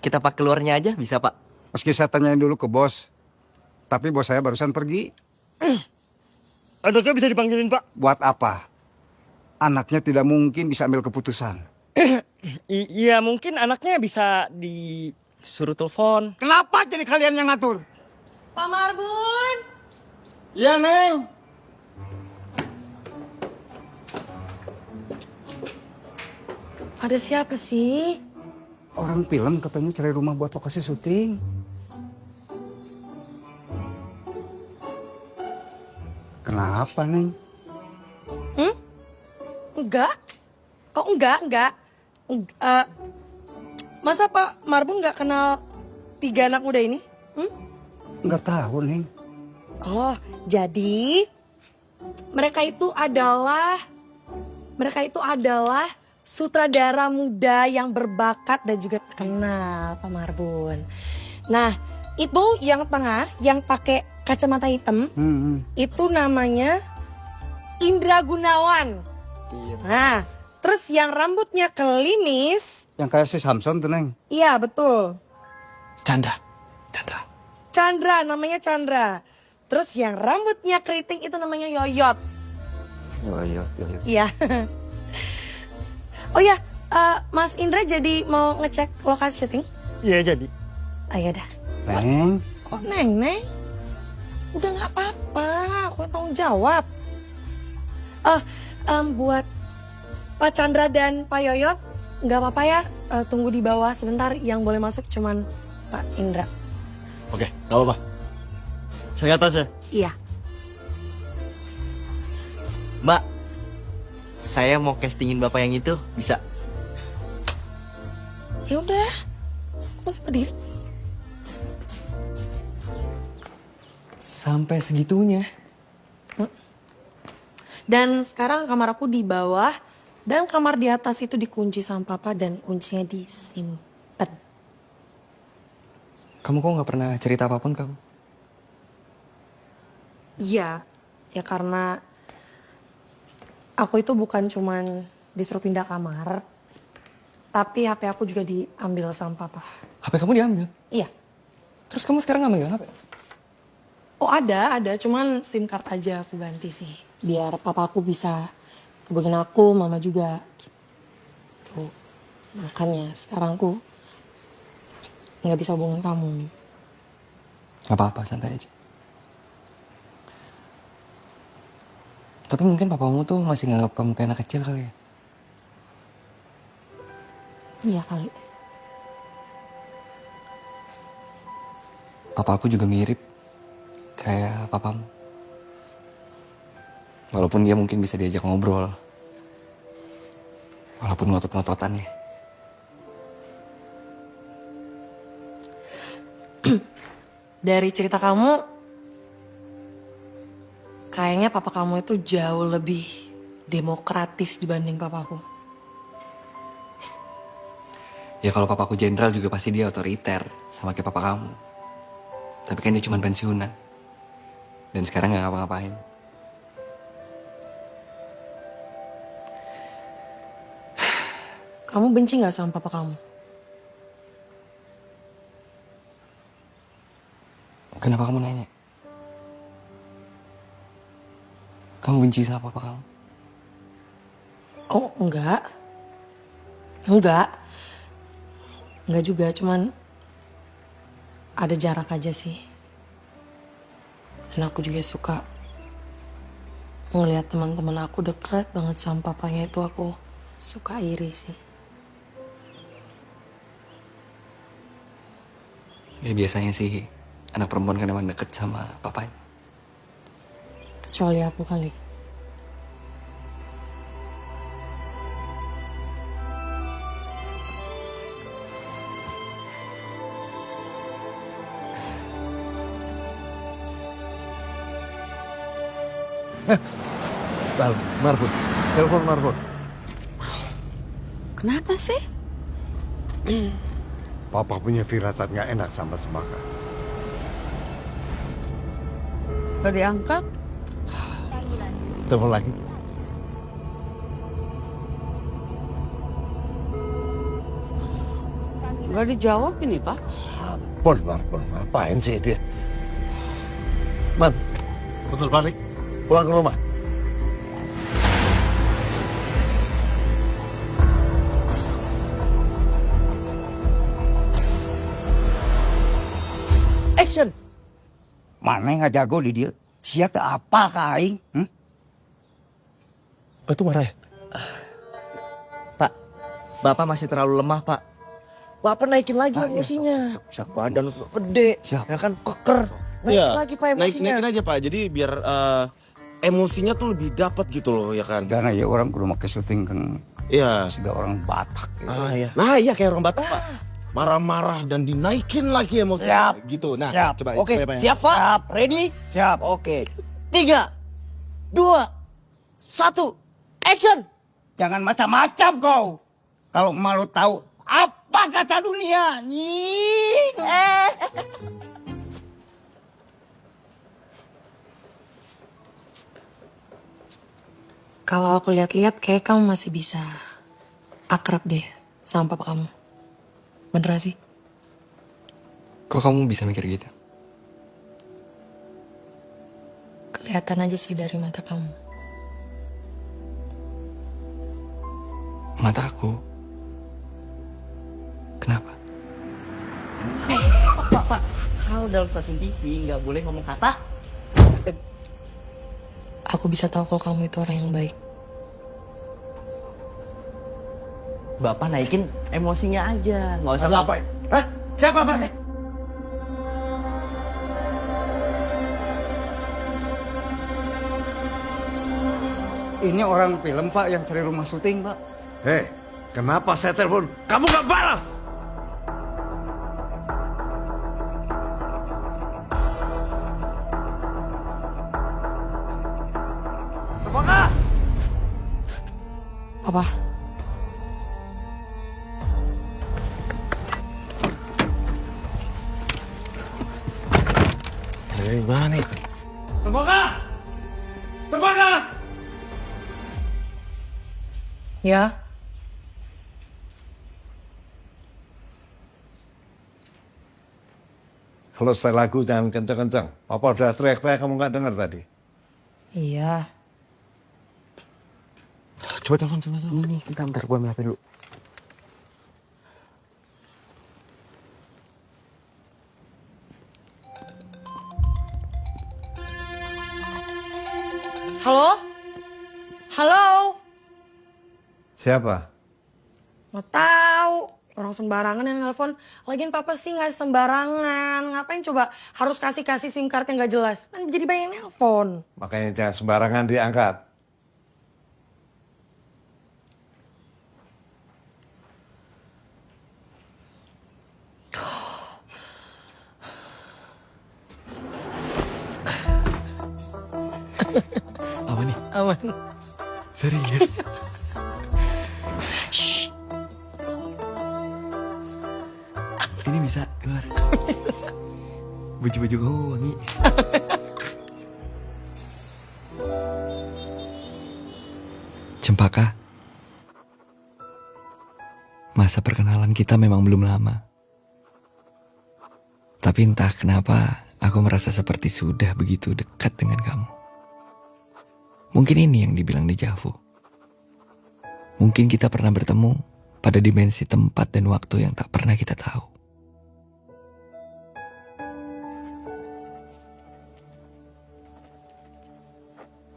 kita pakai luarnya aja bisa Pak? Meski saya tanyain dulu ke bos. Tapi bos saya barusan pergi. Anaknya bisa dipanggilin Pak? Buat apa? Anaknya tidak mungkin bisa ambil keputusan. Iya mungkin anaknya bisa disuruh telepon. Kenapa jadi kalian yang ngatur? Pak Marbun. Iya, Neng. Ada siapa sih? Orang film katanya cari rumah buat lokasi syuting. Kenapa, Neng? Enggak. Kok enggak? Masa Pak Marbun nggak kenal 3 anak muda ini? Nggak tahu, Neng. Oh, jadi mereka itu adalah sutradara muda yang berbakat dan juga terkenal, Pak Marbun. Nah, itu yang tengah, yang pakai kacamata hitam, itu namanya Indra Gunawan. Nah, terus yang rambutnya kelimis, Yang kayak si Samson tuh, Neng. iya betul. Chandra. Namanya Chandra. Terus yang rambutnya keriting itu namanya Yoyot. Yoyot. Iya. Oh ya, Mas Indra jadi mau ngecek lokasi syuting? Iya jadi. Ayo dah. Neng. Kok Neng? Udah nggak apa-apa, aku tanggung jawab. Buat Pak Chandra dan Pak Yoyot, nggak apa-apa ya, tunggu di bawah sebentar. Yang boleh masuk cuman Pak Indra. Oke, gak apa-apa. Saya atas ya? Iya. Mbak, saya mau castingin bapak yang itu, bisa? Ya udah, aku masih berdiri. Sampai segitunya. Dan sekarang kamar aku di bawah dan kamar di atas itu dikunci sama papa dan kuncinya disimpan. Kamu kok nggak pernah cerita apapun ke aku? Iya, ya karena aku itu bukan cuman disuruh pindah kamar, tapi HP aku juga diambil sama papa. HP kamu diambil? Iya. Terus kamu sekarang nggak megang HP? Oh ada, cuman SIM card aja aku ganti sih. Biar papa aku bisa hubungin aku, mama juga. Gitu. Makanya sekarang aku nggak bisa hubungin kamu. Gak apa-apa, santai aja. Tapi mungkin papamu tuh masih nganggap kamu kayak anak kecil kali ya? Iya kali. Papa aku juga mirip kayak papamu. Walaupun dia mungkin bisa diajak ngobrol. Walaupun ngotot-ngototannya. Dari cerita kamu, kayaknya papa kamu itu jauh lebih demokratis dibanding papaku. Ya kalau papaku jenderal juga pasti dia otoriter sama kayak papa kamu. Tapi kan dia cuma pensiunan. Dan sekarang gak ngapa-ngapain. Kamu benci gak sama papa kamu? Kenapa kamu nanya? Kamu benci sama papa kamu? Oh enggak. Enggak juga, cuman ada jarak aja sih. Dan aku juga suka ngelihat teman-teman aku dekat banget sama papanya, itu aku suka iri sih. Ya biasanya sih anak perempuan kan emang deket sama papanya. Kecuali aku kali. Marfut, telepon Marfut. Kenapa sih? Papa punya firasat nggak enak sama Semaka. Udah diangkat? Telepon lagi. Gak dijawab ini, Pak. Ampun, Marfut. Ngapain sih dia? Man, putar balik. Pulang ke rumah. Action. Mana yang nggak jago di dia? Siapa apa kain? Itu marah ya? Pak, Bapak masih terlalu lemah, Pak. Bapak naikin lagi emosinya. Badan gede, ya kan keker. Naikin lagi Pak emosinya. Naikin aja Pak, jadi biar emosinya tuh lebih dapat gitu loh, ya kan? Karena ya orang kudu make syuting kan. Iya. Sudah orang Batak. Gitu. Iya. Nah iya kayak orang Batak Pak. Marah-marah dan dinaikin lagi emosinya. Siap. Gitu. Nah, siap. coba. Oke, coba, siap Pak. Siap. Ready? Siap. Oke. 3, 2, 1, action. Jangan macam-macam kau. Kalau malu tahu apa kata dunia. Nying. Kalau aku lihat-lihat kayak kamu masih bisa akrab deh sama papa kamu. Beneran sih? Kok kamu bisa mikir gitu? Kelihatan aja sih dari mata kamu. Mata aku? Kenapa? Pak, kalau dalam stasiun TV nggak boleh ngomong kata. Aku bisa tahu kalau kamu itu orang yang baik. Bapak naikin emosinya aja, nggak usah. Hah? Siapa Pak? Ini orang film Pak yang cari rumah syuting Pak. Hei, kenapa saya telepon? Kamu gak balas? Papa. Dari mana nih? Cempaka! Cempaka! Ya. Selesai lagu jangan kenceng-kenceng. Papa udah teriak-teriak kamu gak dengar tadi. Iya. Coba telepon, coba telepon. Ini bentar gue ambil HP dulu. Halo? Halo? Siapa? Nggak tahu. Orang sembarangan yang nelpon. Lagian papa sih nggak sembarangan. Ngapain coba harus kasih SIM card yang nggak jelas? Kan jadi banyak nelpon. Makanya jangan sembarangan diangkat. Apa nih? Aman. Serius? Ini bisa keluar. Baju-baju kamu wangi. Cempaka. Masa perkenalan kita memang belum lama. Tapi entah kenapa aku merasa seperti sudah begitu dekat dengan kamu. Mungkin ini yang dibilang dejavu. Mungkin kita pernah bertemu pada dimensi tempat dan waktu yang tak pernah kita tahu.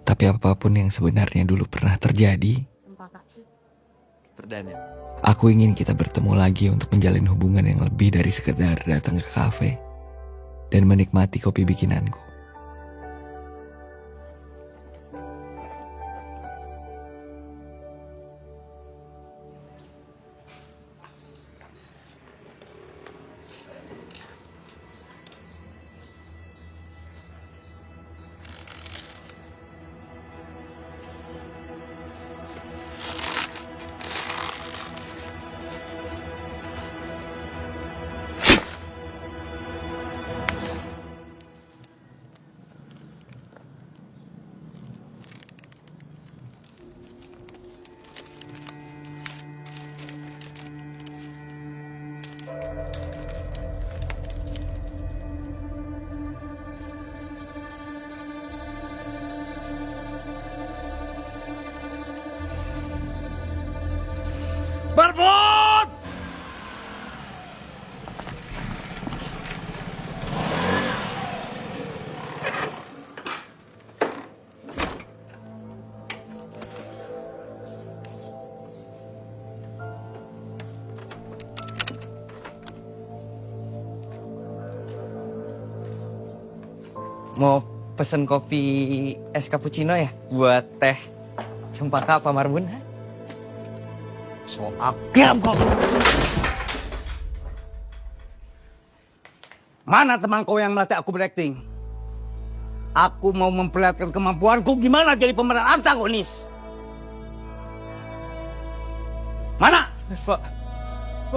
Tapi apapun yang sebenarnya dulu pernah terjadi, aku ingin kita bertemu lagi untuk menjalin hubungan yang lebih dari sekedar datang ke kafe dan menikmati kopi bikinanku. Barbun! Mau pesen kopi es cappuccino ya? Buat teh Cempaka Pak Marbun? So akrab kok. Mana teman kau yang melatih aku berakting? Aku mau memperlihatkan kemampuanku gimana jadi pemeran antagonis. Mana? Pak.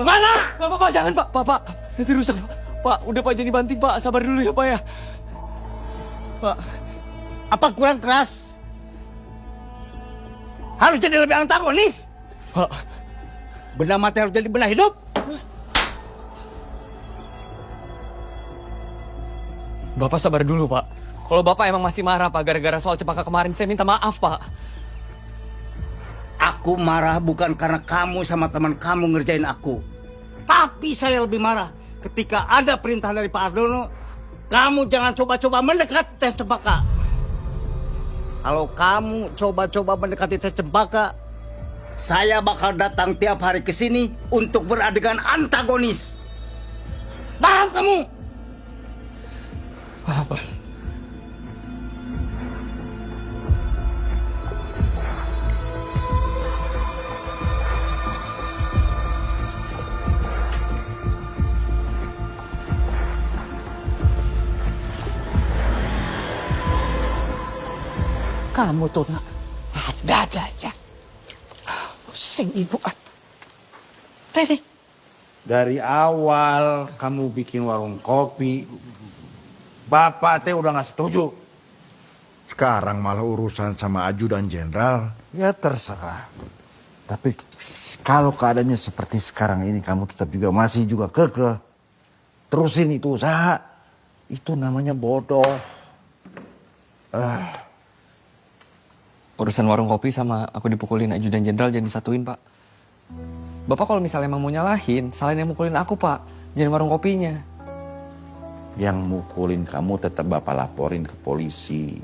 Mana? Pak, jangan Pak. Pak. Nanti rusak Pak. Pak, udah Pak jadi banting Pak. Sabar dulu ya Pak ya. Pak. Apa kurang keras? Harus jadi lebih antagonis? Pak. Benda mati harus jadi benda hidup? Bapak sabar dulu Pak. Kalau Bapak emang masih marah Pak gara-gara soal Cempaka kemarin, saya minta maaf Pak. Aku marah bukan karena kamu sama teman kamu ngerjain aku. Tapi saya lebih marah ketika ada perintah dari Pak Ardono, kamu jangan coba-coba mendekat Teh Cempaka. Kalau kamu coba-coba mendekati Teh Cempaka, saya bakal datang tiap hari ke sini untuk beradegan antagonis. Paham kamu? Paham Pak. Kamu tuh nak, ada aja. Pusing ibu. Rene. Dari awal kamu bikin warung kopi, Bapak teh udah gak setuju. Sekarang malah urusan sama ajudan jenderal, ya terserah. Tapi kalau keadaannya seperti sekarang ini, kamu tetap juga masih juga kekeh. Terusin itu usaha, itu namanya bodoh. Urusan warung kopi sama aku dipukulin ajudan jenderal jangan disatuin, Pak. Bapak kalau misalnya emang mau nyalahin, salahin yang mukulin aku, Pak. Jangan warung kopinya. Yang mukulin kamu tetap Bapak laporin ke polisi.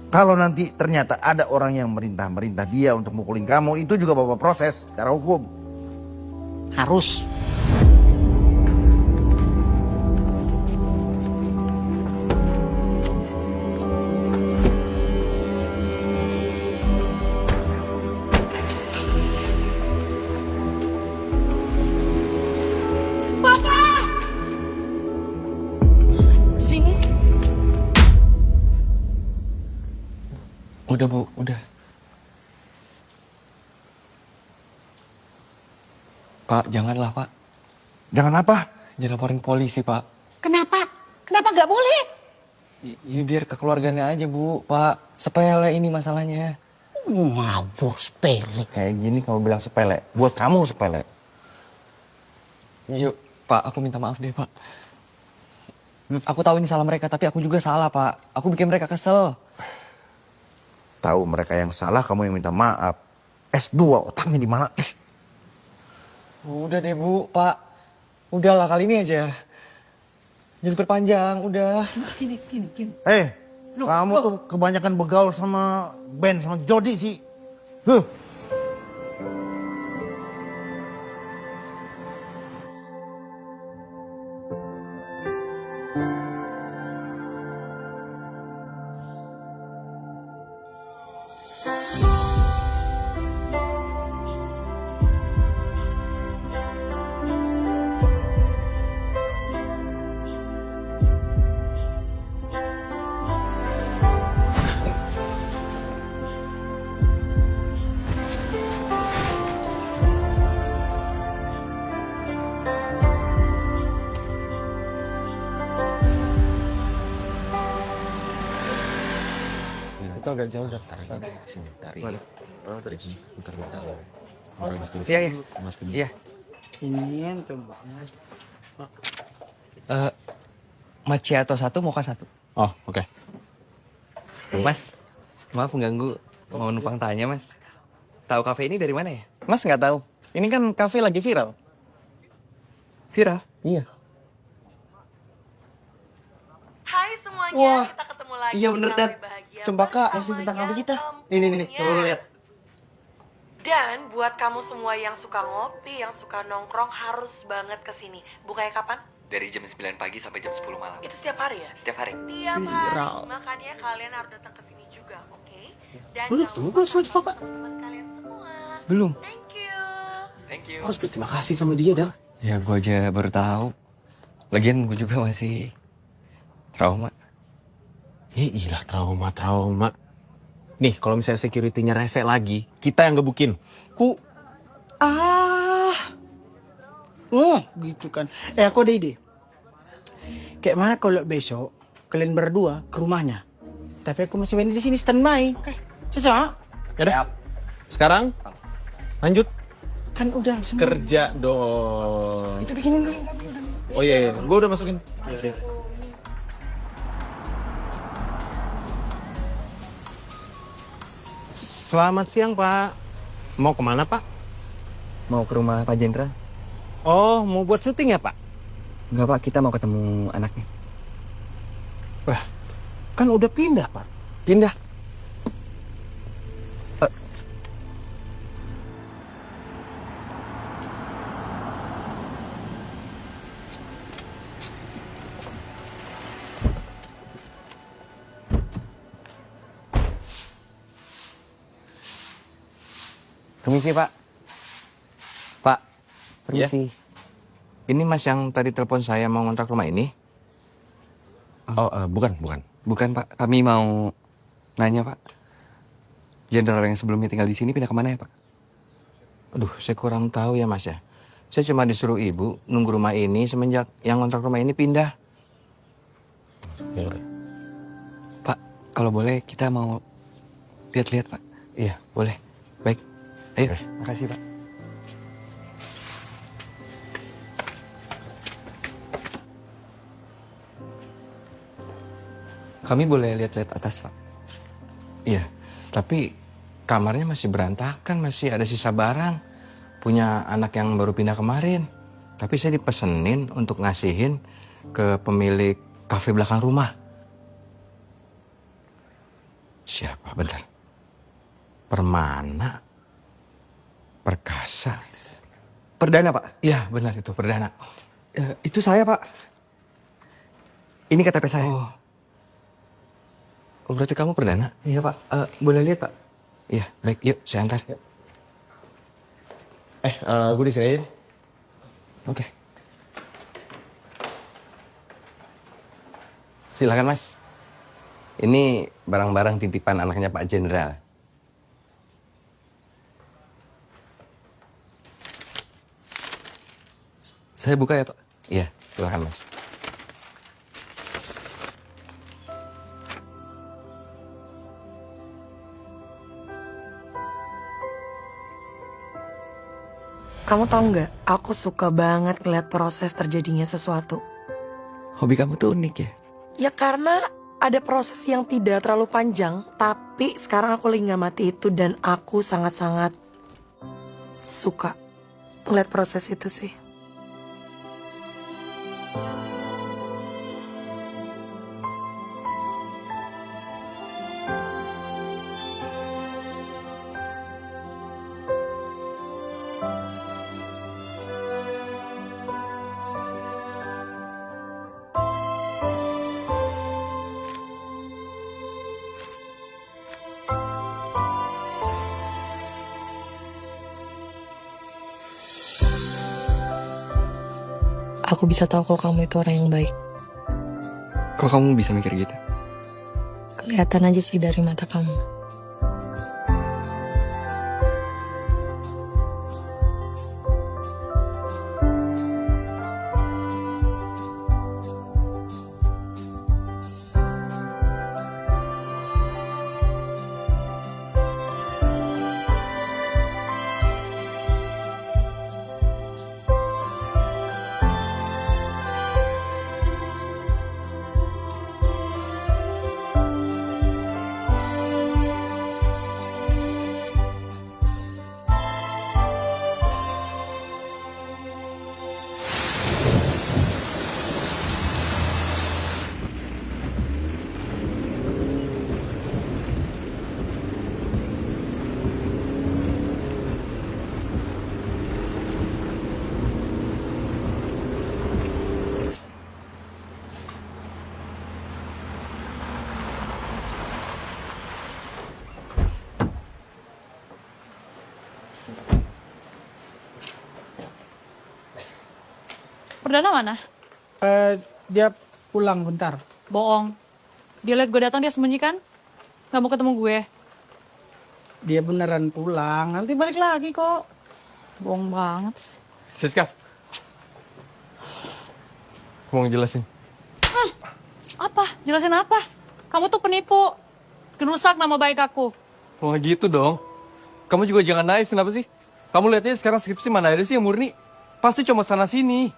Kalau nanti ternyata ada orang yang merintah dia untuk mukulin kamu, itu juga Bapak proses secara hukum. Harus. Udah, Bu, udah. Pak, janganlah, Pak. Jangan apa? Jangan laporin polisi, Pak. Kenapa? Kenapa nggak boleh? Ini biar kekeluarganya aja, Bu, Pak. Sepele ini masalahnya. Ngawur sepele. Kayak gini kamu bilang sepele, buat kamu sepele. Yuk, Pak, aku minta maaf deh, Pak. Aku tahu ini salah mereka, tapi aku juga salah, Pak. Aku bikin mereka kesel. Tahu mereka yang salah, kamu yang minta maaf. S2 otaknya di mana? Udah deh, Bu, Pak. Udahlah kali ini aja. Jangan perpanjang, udah. Gini. Kamu tuh kebanyakan begaul sama Ben, sama Jody sih. Itu agak jauh dah. Iya. Iya. Ini yang coba. Macchiato 1, mocha 1. Oh, oke. Mas, maaf mengganggu. Mau numpang tanya, Mas. Tahu kafe ini dari mana ya? Mas nggak tahu. Ini kan kafe lagi viral. Viral? Iya. Hai semuanya, Wah, kita ketemu lagi. iya bener, di Dan. Kafe Bahagia Cempaka ngasih tentang kafe kita. Ini, coba lu lihat. Dan buat kamu semua yang suka ngopi, yang suka nongkrong, harus banget kesini. Bukanya kapan? Dari jam 9 pagi sampai jam 10 malam. Itu setiap hari ya? Setiap hari. Tiap hari. Makanya kalian harus datang ke sini juga, oke? Dan Belum ketemu belum sama Pak? teman kalian semua. Belum. Thank you. Thank you. Harus berterima kasih sama dia, Dal. Ya, gue aja baru tahu. Lagian gue juga masih trauma. Ya iyalah trauma. Nih, kalau misalnya security-nya rese lagi, kita yang gebukin. Gitu kan. Aku ada ide. Kayak mana kalau besok kalian berdua ke rumahnya. Tapi aku masih main di sini standby. Oke. Cocok? Yaudah. Sekarang lanjut Kan udah semua. kerja dong. Itu bikinin dulu. Oh iya, gue udah masukin. Selamat siang, Pak. Mau kemana, Pak? Mau ke rumah Pak Jenderal? Oh, mau buat syuting ya, Pak? Enggak, Pak. Kita mau ketemu anaknya. Lah, kan udah pindah, Pak. Pindah. Permisi, Pak. Pak, permisi. Ini Mas yang tadi telepon saya mau ngontrak rumah ini? Oh, bukan. Bukan, Pak. Kami mau nanya Pak. Jenderal yang sebelumnya tinggal di sini pindah kemana ya Pak? Aduh, saya kurang tahu ya Mas ya. Saya cuma disuruh ibu nunggu rumah ini semenjak yang kontrak rumah ini pindah. Pak, kalau boleh kita mau lihat-lihat Pak. Iya, boleh. Baik. Ayo. Makasih Pak. Kami boleh lihat-lihat atas Pak. Iya, tapi kamarnya masih berantakan, masih ada sisa barang. Punya anak yang baru pindah kemarin. Tapi saya dipesenin untuk ngasihin ke pemilik kafe belakang rumah. Siapa? Bentar. Permana. Perkasa. Perdana Pak? Iya, benar itu Perdana. Itu saya Pak. Ini KTP saya. Oh, berarti kamu Perdana? Iya Pak. Boleh lihat Pak? Iya, baik. Yuk, saya antar. Gue diserahin. Oke. Silakan Mas. Ini barang-barang titipan anaknya Pak Jenderal. Saya buka ya Pak? Iya, silakan Mas. Kamu tahu nggak, aku suka banget ngeliat proses terjadinya sesuatu. Hobi kamu tuh unik ya? Ya karena ada proses yang tidak terlalu panjang, tapi sekarang aku lagi nggak mati itu dan aku sangat-sangat suka ngeliat proses itu sih. Aku bisa tahu kalau kamu itu orang yang baik. Kok kamu bisa mikir gitu? Kelihatan aja sih dari mata kamu. Perdana mana? Dia pulang bentar. Bohong. Dia lihat gue datang, dia sembunyikan. Gak mau ketemu gue. Dia beneran pulang. Nanti balik lagi kok. Bohong banget sih. Siska. Aku mau ngejelasin. Apa? Jelasin apa? Kamu tuh penipu. Gerusak nama baik aku. Mau nggak gitu dong. Kamu juga jangan naif, kenapa sih? Kamu lihatnya sekarang skripsi mana ada sih yang murni? Pasti cuma sana-sini.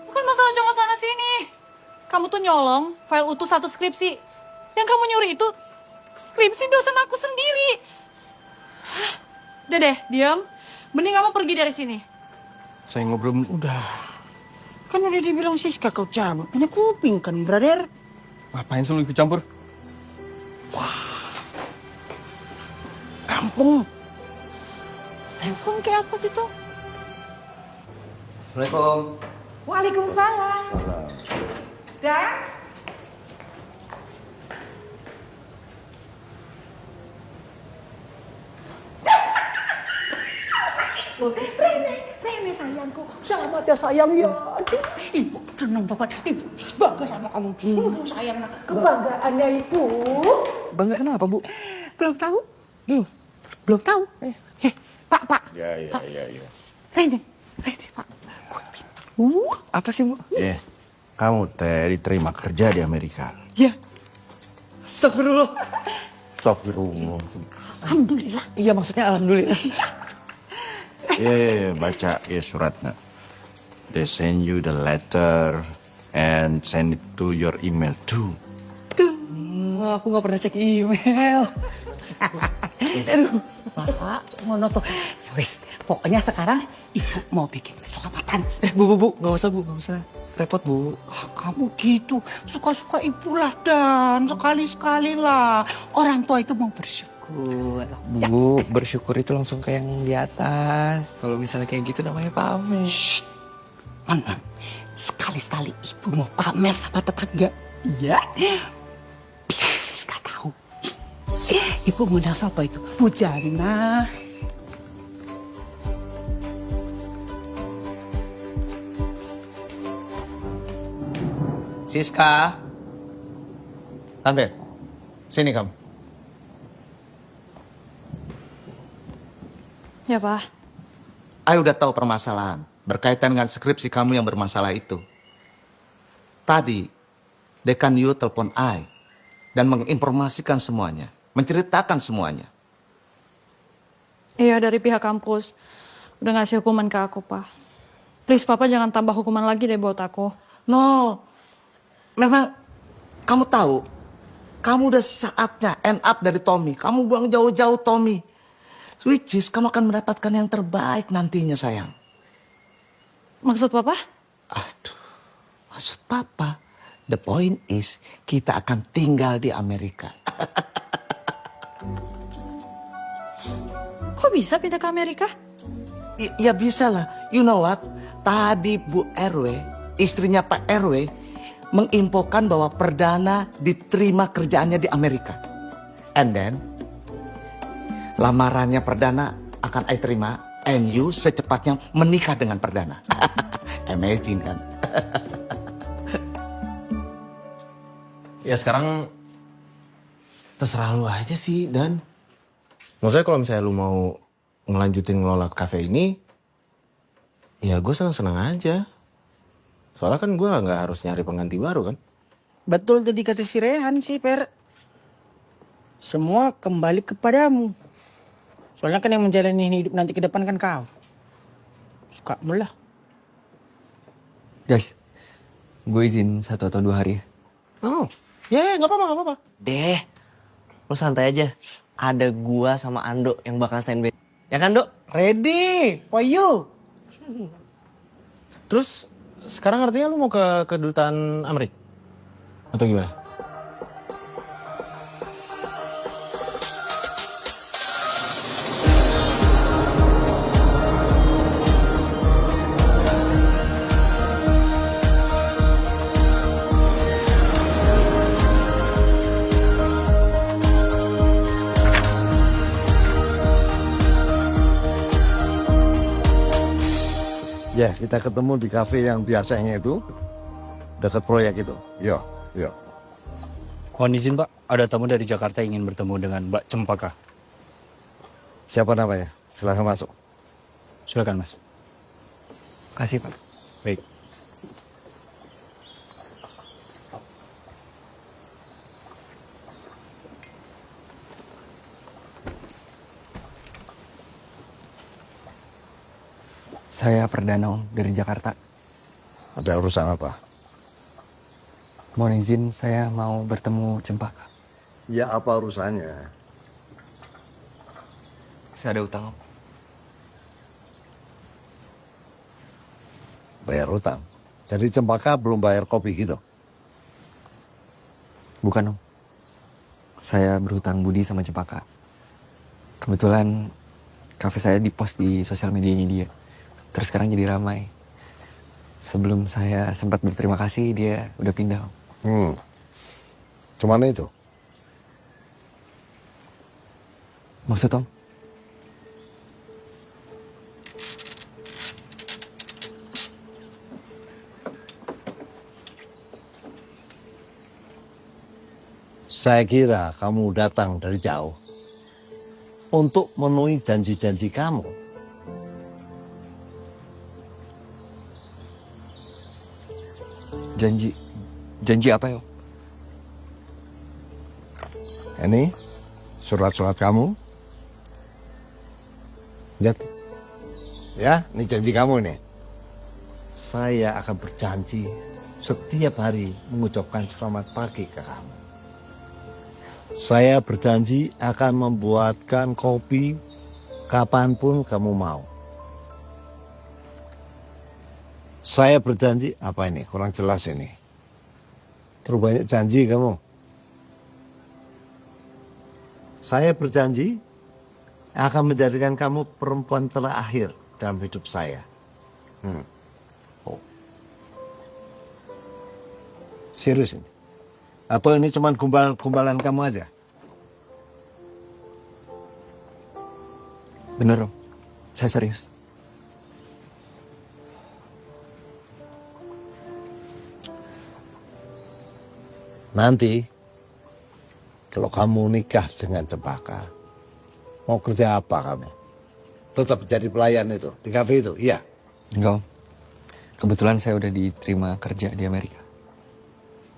Bukan masalah cuma sana sini. Kamu tuh nyolong file utuh satu skripsi. Yang kamu nyuri itu skripsi dosen aku sendiri. Hah? Udah deh, diam. Mending kamu pergi dari sini. Saya ngobrol. Udah. Kan udah dibilang Siska kau cabut. Punya kuping kan, brother? Ngapain sih lu ikut campur? Kampung. Kamu kayak apa gitu? Assalamualaikum. Waalaikumsalam. Dan? Rene sayang. sayangku. Selamat ya sayang ya. Ibu senang banget. Ibu bangga sama kamu. Sayang, kebanggaannya ibu. Bangga kenapa, Bu? Belum tahu? Belum tahu. Pak. Ya. Ini, Pak. Gue pintar. Apa sih, Bu? Kamu teh diterima kerja di Amerika. Ya. Astagfirullah. Astagfirullah. Alhamdulillah. Iya, maksudnya alhamdulillah. Baca ya suratnya. They send you the letter and send it to your email too. Aku nggak pernah cek email. Aduh, Bapak, ngono tuh. Wis, pokoknya sekarang ibu mau bikin selamatan. Bu, nggak usah. Repot, Bu. Kamu gitu, suka-suka ibu lah Dan. Sekali-sekali lah. Orang tua itu mau bersyukur. Bu, bersyukur itu langsung ke yang di atas. Kalau misalnya kayak gitu namanya pamer. Shh, Man. Sekali-sekali ibu mau pamer sama tetangga. Iya. Biar Siska tahu. Ibu ngundang siapa itu? Bu Jana. Siska. Tampil. Sini kamu. Ya, Pak. Ayo udah tahu permasalahan berkaitan dengan skripsi kamu yang bermasalah itu. Tadi, Dekan Yu telepon Ai dan menginformasikan semuanya, menceritakan semuanya. Iya, dari pihak kampus. Udah ngasih hukuman ke aku, Pak. Please, Papa jangan tambah hukuman lagi deh buat aku. No, memang kamu tahu, kamu udah saatnya end up dari Tommy. Kamu buang jauh-jauh Tommy. Which is, kamu akan mendapatkan yang terbaik nantinya, sayang. Maksud Papa? Aduh, maksud Papa, the point is, kita akan tinggal di Amerika. Kok bisa pindah ke Amerika? Ya bisa lah. You know what? Tadi Bu RW, istrinya Pak RW, menginfokan bahwa Perdana diterima kerjaannya di Amerika. And then, lamarannya Perdana akan I terima, and you secepatnya menikah dengan Perdana. Amazing kan? Ya sekarang terserah lu aja sih, Dan. Maksudnya kalau misalnya lu mau ngelanjutin ngelola kafe ini, ya gue senang-senang aja. Soalnya kan gue nggak harus nyari pengganti baru kan. Betul tadi kata si Rehan sih, Per. Semua kembali kepadamu. Soalnya kan yang menjalani hidup nanti ke depan kan kau. Suka mulah. Guys, gue izin 1 atau 2 hari ya. Oh, ya nggak apa-apa. Deh, lu santai aja. Ada gua sama Ando yang bakal standby. Ya kan, Dok? Ready for you. Terus sekarang artinya lu mau ke kedutaan Amerika? Atau gimana? Ya, kita ketemu di kafe yang biasanya itu, dekat proyek itu. Yo. Mohon izin Pak, ada tamu dari Jakarta ingin bertemu dengan Mbak Cempaka. Siapa namanya? Silahkan masuk. Silakan Mas. Kasih, Pak. Baik. Saya Perdana, Om, dari Jakarta. Ada urusan apa? Mohon izin, saya mau bertemu Cempaka. Ya, apa urusannya? Saya ada utang, Om. Bayar utang? Jadi Cempaka belum bayar kopi gitu? Bukan, Om. Saya berhutang budi sama Cempaka. Kebetulan kafe saya di-post di sosial medianya dia. Terus sekarang jadi ramai. Sebelum saya sempat berterima kasih, dia udah pindah, Om. Cuman itu? Maksud, Om? Saya kira kamu datang dari jauh untuk memenuhi janji-janji kamu. Janji apa ya? Ini surat-surat kamu. Lihat. Ya, ini janji kamu nih. Saya akan berjanji setiap hari mengucapkan selamat pagi ke kamu. Saya berjanji akan membuatkan kopi kapanpun kamu mau. Saya berjanji, apa ini? Kurang jelas ini. Terlalu banyak janji kamu. Saya berjanji akan menjadikan kamu perempuan terakhir dalam hidup saya. Serius ini? Atau ini cuma gumbalan kamu aja? Bener Om, saya serius. Nanti kalau kamu nikah dengan Cempaka, mau kerja apa kamu? Tetap jadi pelayan itu di kafe itu, iya? Enggak Om, kebetulan saya udah diterima kerja di Amerika.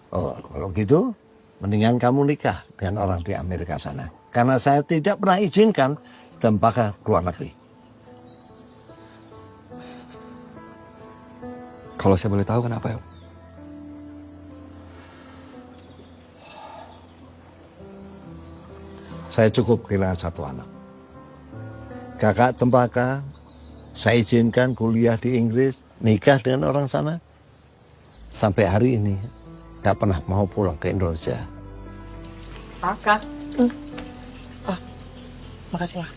Oh, kalau gitu mendingan kamu nikah dengan orang di Amerika sana. Karena saya tidak pernah izinkan Cempaka keluar negeri. Kalau saya boleh tahu kenapa ya? Saya cukup kehilangan satu anak. Kakak Cempaka, saya izinkan kuliah di Inggris, nikah dengan orang sana. Sampai hari ini, gak pernah mau pulang ke Indonesia. Kakak. Makasih lah.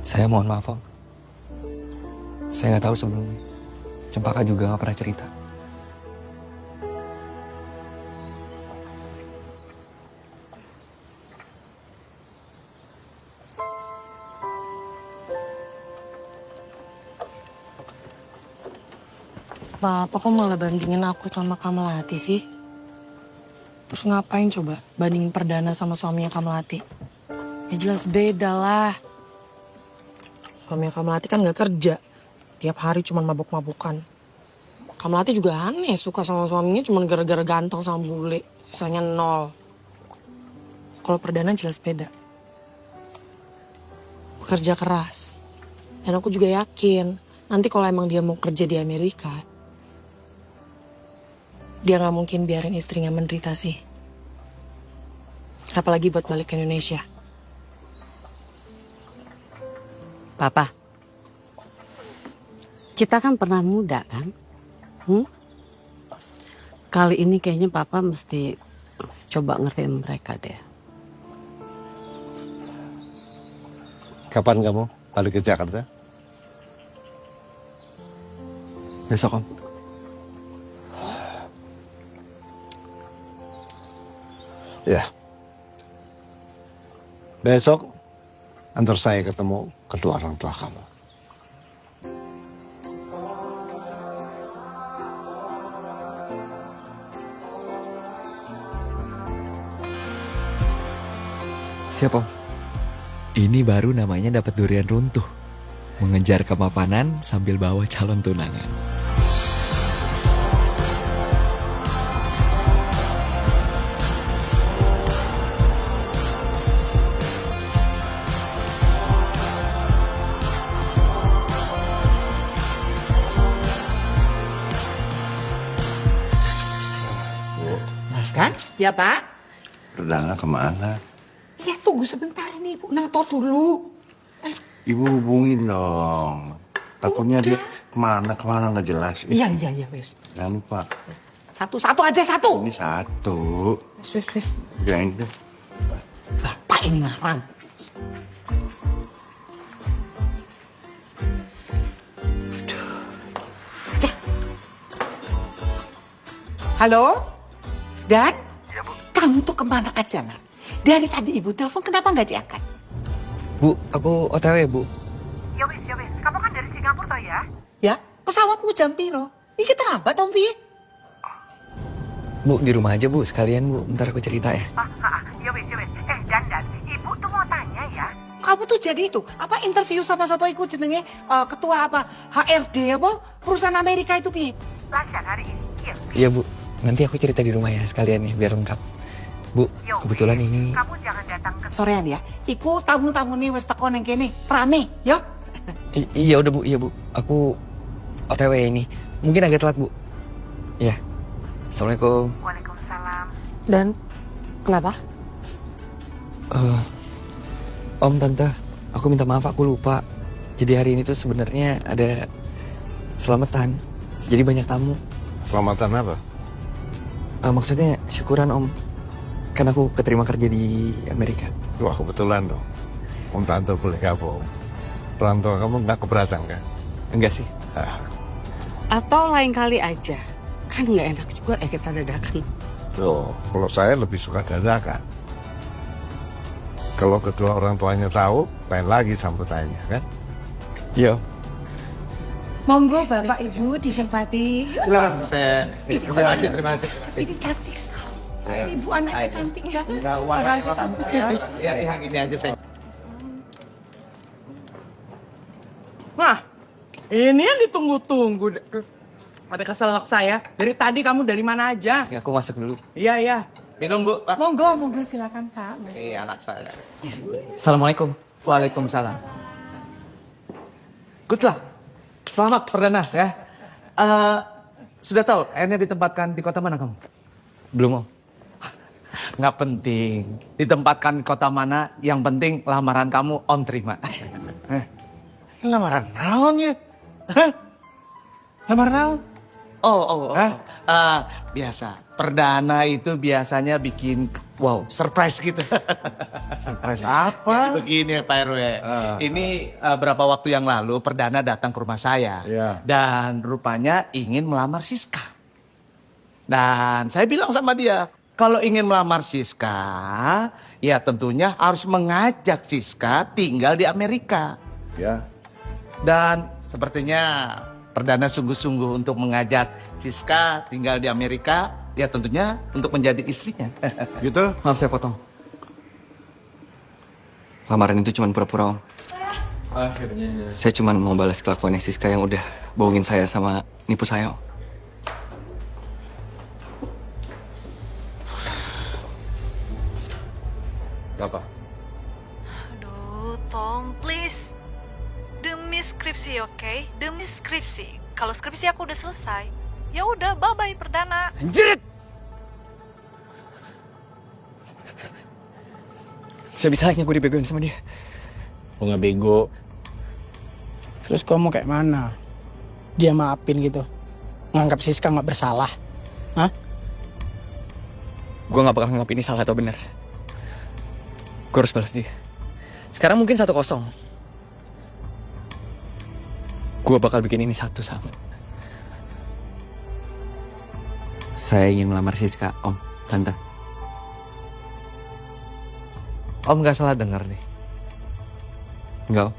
Saya mohon maaf Om. Saya nggak tahu sebelumnya. Cempaka juga nggak pernah cerita. Papa kok malah bandingin aku sama Kamelati sih? Terus ngapain coba bandingin Perdana sama suaminya Kamelati? Ya jelas beda lah. Suaminya Kamelati kan gak kerja. Tiap hari cuma mabuk-mabukan. Kamelati juga aneh, suka sama suaminya cuma gara-gara ganteng sama bule. Sisanya 0. Kalau Perdana jelas beda. Bekerja keras. Dan aku juga yakin, nanti kalau emang dia mau kerja di Amerika, dia gak mungkin biarin istrinya menderita sih. Apalagi buat balik ke Indonesia. Papa, kita kan pernah muda kan? Kali ini kayaknya Papa mesti coba ngertiin mereka deh. Kapan kamu balik ke Jakarta? Besok Om. Ya. Besok antar saya ketemu kedua orang tua kamu. Siap Om. Ini baru namanya dapat durian runtuh. Mengejar kemapanan sambil bawa calon tunangan. Mas kan? Ya Pak? Perdana kemana? Ya tunggu sebentar ini Ibu nato dulu. Ibu hubungin dong. Takutnya dia kemana nggak jelas. Iya wes. Jangan lupa. Satu aja satu. Ini satu. Wes. Jangan deh. Bapak ini ngarang. Halo? Dan? Iya, Bu. Kamu tuh kemana aja, Nak? Dari tadi Ibu telepon, kenapa nggak diangkat? Bu, aku OTW ya Bu. Ya wis. Kamu kan dari Singapura toh Pesawatmu jam piro? Iki terlambat Om Pi. Bu, di rumah aja Bu, sekalian Bu. Bentar aku cerita ya. Ya wes. Dan, ibu tuh mau tanya ya. Kamu tuh jadi itu, apa interview sama siapa iku jenenge ketua apa HRD apa perusahaan Amerika itu Pi? Lancar hari ini. Iya. Iya Bu, nanti aku cerita di rumah ya sekalian ya, biar lengkap. Bu, kebetulan ini... Kamu jangan datang ke... Sorean ya, iku tamu-tamu nih wis teko neng kene, rame, ya? Iya udah Bu, iya Bu. Aku OTW ini. Mungkin agak telat Bu. Iya. Assalamualaikum. Waalaikumsalam. Dan kenapa? Om, Tante, aku minta maaf, aku lupa. Jadi hari ini tuh sebenarnya ada selamatan. Jadi banyak tamu. Selamatan apa? Maksudnya syukuran Om. Kan aku keterima kerja di Amerika. Wah, kebetulan dong. Om Tante boleh gabung. Orang tua kamu nggak keberatan kan? Enggak sih. Atau lain kali aja. Kan nggak enak juga kita dadakan. Tuh, kalau saya lebih suka dadakan. Kalau kedua orang tuanya tahu, lain lagi sambutannya kan? Iya. Monggo Bapak Ibu ditempati. Silakan. Terima kasih. Ini cantik sekali. Ibu anaknya cantik ya. Makasih. Ya, yang ini aja saya. Nah, ini yang ditunggu-tunggu. Ada keselak saya. Dari tadi kamu dari mana aja? Ya, aku masuk dulu. Iya. Minum Bu. Monggo silakan Pak. Iya, anak saya. Assalamualaikum. Waalaikumsalam. Good luck. Selamat Perdana ya. Sudah tahu akhirnya ditempatkan di kota mana kamu? Belum Om. Nggak penting. Ditempatkan di kota mana, yang penting lamaran kamu Om terima. Lamaran naon ya? Hah? Lamaran naon? Oh. Biasa. Perdana itu biasanya bikin surprise gitu. Surprise apa? Begini Pak RW. Ini berapa waktu yang lalu Perdana datang ke rumah saya. Iya. Dan rupanya ingin melamar Siska. Dan saya bilang sama dia, kalau ingin melamar Siska, ya tentunya harus mengajak Siska tinggal di Amerika. Ya. Dan sepertinya Perdana sungguh-sungguh untuk mengajak Siska tinggal di Amerika, ya tentunya untuk menjadi istrinya. Gitu? Maaf saya potong. Lamaran itu cuma pura-pura Om. Akhirnya. Saya cuma mau balas kelakuannya Siska yang udah bohongin saya sama nipu saya Om. Apa? Aduh, Tom, please. Demi skripsi, oke? Demi skripsi. Kalau skripsi aku udah selesai, ya udah, bye-bye Perdana. Anjir! Sebisanya gue dibegoin sama dia. Gue nggak bego. Terus kamu kayak mana? Dia maafin gitu? Nganggap Siska nggak bersalah? Hah? Gue gak bakal nganggap ini salah atau benar. Gue harus balas dia. Sekarang mungkin 1-0. Gue bakal bikin ini 1-1. Saya ingin melamar Siska, Om, Tante. Om gak salah dengar nih. Enggak, Om.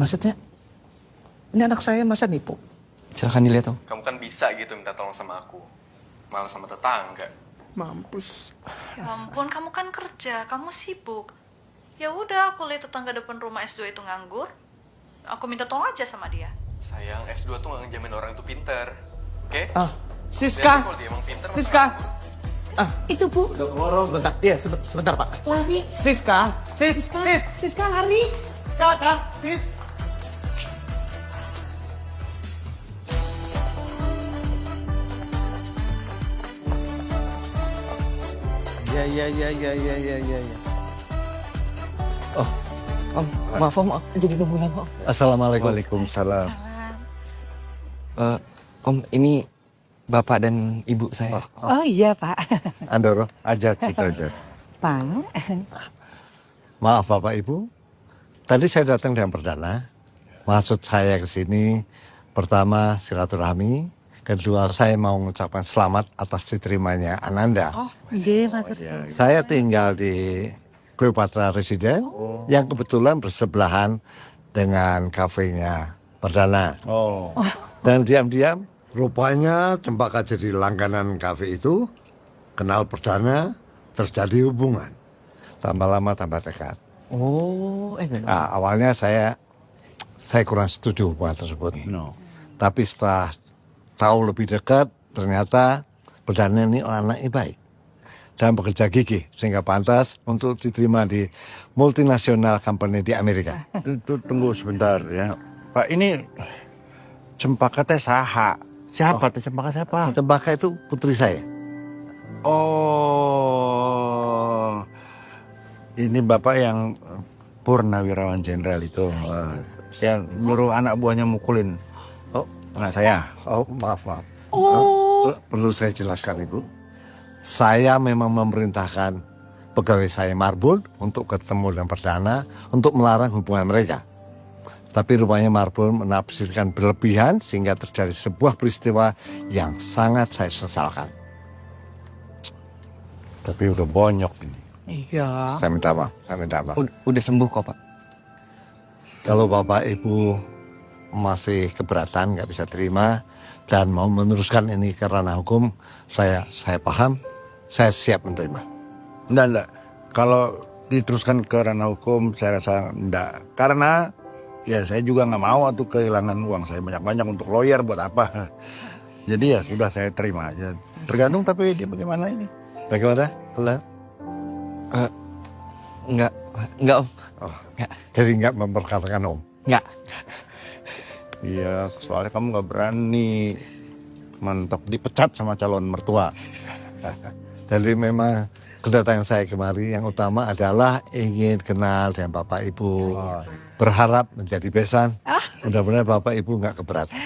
Maksudnya, ini anak saya masa nipu? Silahkan dilihat, Om. Kamu kan bisa gitu minta tolong sama aku. Malah sama tetangga. Mampus. Ya ampun, kamu kan kerja, kamu sibuk. Ya udah, aku lihat tetangga depan rumah S2 itu nganggur. Aku minta tolong aja sama dia. Sayang, S2 tuh gak ngejamin orang itu pinter. Oke? Siska! Kalau dia emang pinter, Siska! Itu Bu. Sebentar, iya sebentar Pak. Lari. Siska! Siska lari. Kakak! Sis! Ya. Oh, Om, maaf Om, jadi nunggu lama Om. Assalamualaikum. Waalaikumsalam. Om, ini Bapak dan Ibu saya. Oh iya Pak. Andoro, ajak kita aja. Pak. Maaf Bapak Ibu, tadi saya datang dengan Perdana. Maksud saya ke sini, pertama silaturahmi, kedua saya mau mengucapkan selamat atas diterimanya Ananda. Oh, iya Pak. Saya tinggal di Cleopatra Residen, yang kebetulan bersebelahan dengan kafenya Perdana. Oh. Dan diam-diam rupanya Cempaka jadi langganan kafe itu, kenal Perdana, terjadi hubungan. Tambah lama tambah dekat. Oh, Nah, awalnya saya kurang setuju hubungan tersebut. Tapi setelah tahu lebih dekat, ternyata Perdana ini anaknya baik dan bekerja gigih sehingga pantas untuk diterima di multinasional company di Amerika. Tunggu sebentar ya. Pak, ini Cempaka teh saha? Siapa teh Cempaka siapa? Cempaka itu putri saya. Oh, ini Bapak yang Purnawirawan Jenderal itu. Yang nyuruh anak buahnya mukulin. Oh, anak saya. Oh, maaf. Perlu saya jelaskan, Ibu. Saya memang memerintahkan pegawai saya Marbun untuk ketemu dengan Perdana untuk melarang hubungan mereka. Tapi rupanya Marbun menafsirkan berlebihan sehingga terjadi sebuah peristiwa yang sangat saya sesalkan. Tapi udah bonyok ini. Iya. Saya minta maaf. Udah sembuh kok, Pak. Kalau Bapak Ibu masih keberatan, nggak bisa terima, dan mau meneruskan ini ke ranah hukum, saya paham, saya siap menerima. Enggak. Kalau diteruskan ke ranah hukum, saya rasa enggak. Karena ya saya juga nggak mau tuh kehilangan uang saya banyak-banyak untuk lawyer buat apa. Jadi ya sudah saya terima aja. Tergantung tapi dia bagaimana ini. Bagaimana? Telan? Enggak Om. Oh, jadi nggak memperkarakan Om? Enggak. Iya, soalnya kamu nggak berani mentok dipecat sama calon mertua. Jadi memang kedatangan saya kemari yang utama adalah ingin kenal dengan Bapak Ibu. Berharap menjadi besan. Mudah-mudahan Bapak Ibu nggak keberatan.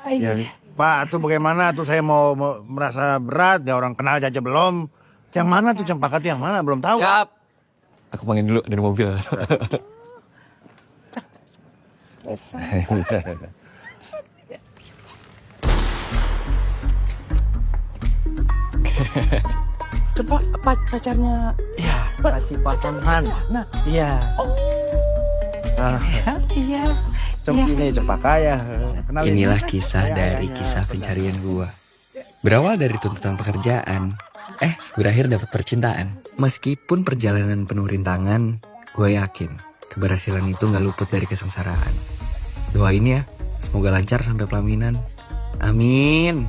Ya, Pak, tuh bagaimana tuh saya mau merasa berat, ya orang kenal aja belum. Yang mana tuh Cempaka tuh yang mana belum tahu. Siap. Aku panggil dulu dari mobil. Coba pacarnya. Ya, kasih pasangan. Nah, iya. Iya. Ini Cempaka ya. Kenalin. Inilah kisah dari kisah pencarian gua. Berawal dari tuntutan pekerjaan, berakhir dapat percintaan. Meskipun perjalanan penuh rintangan, gue yakin keberhasilan itu gak luput dari kesengsaraan. Doain ya, semoga lancar sampai pelaminan. Amin.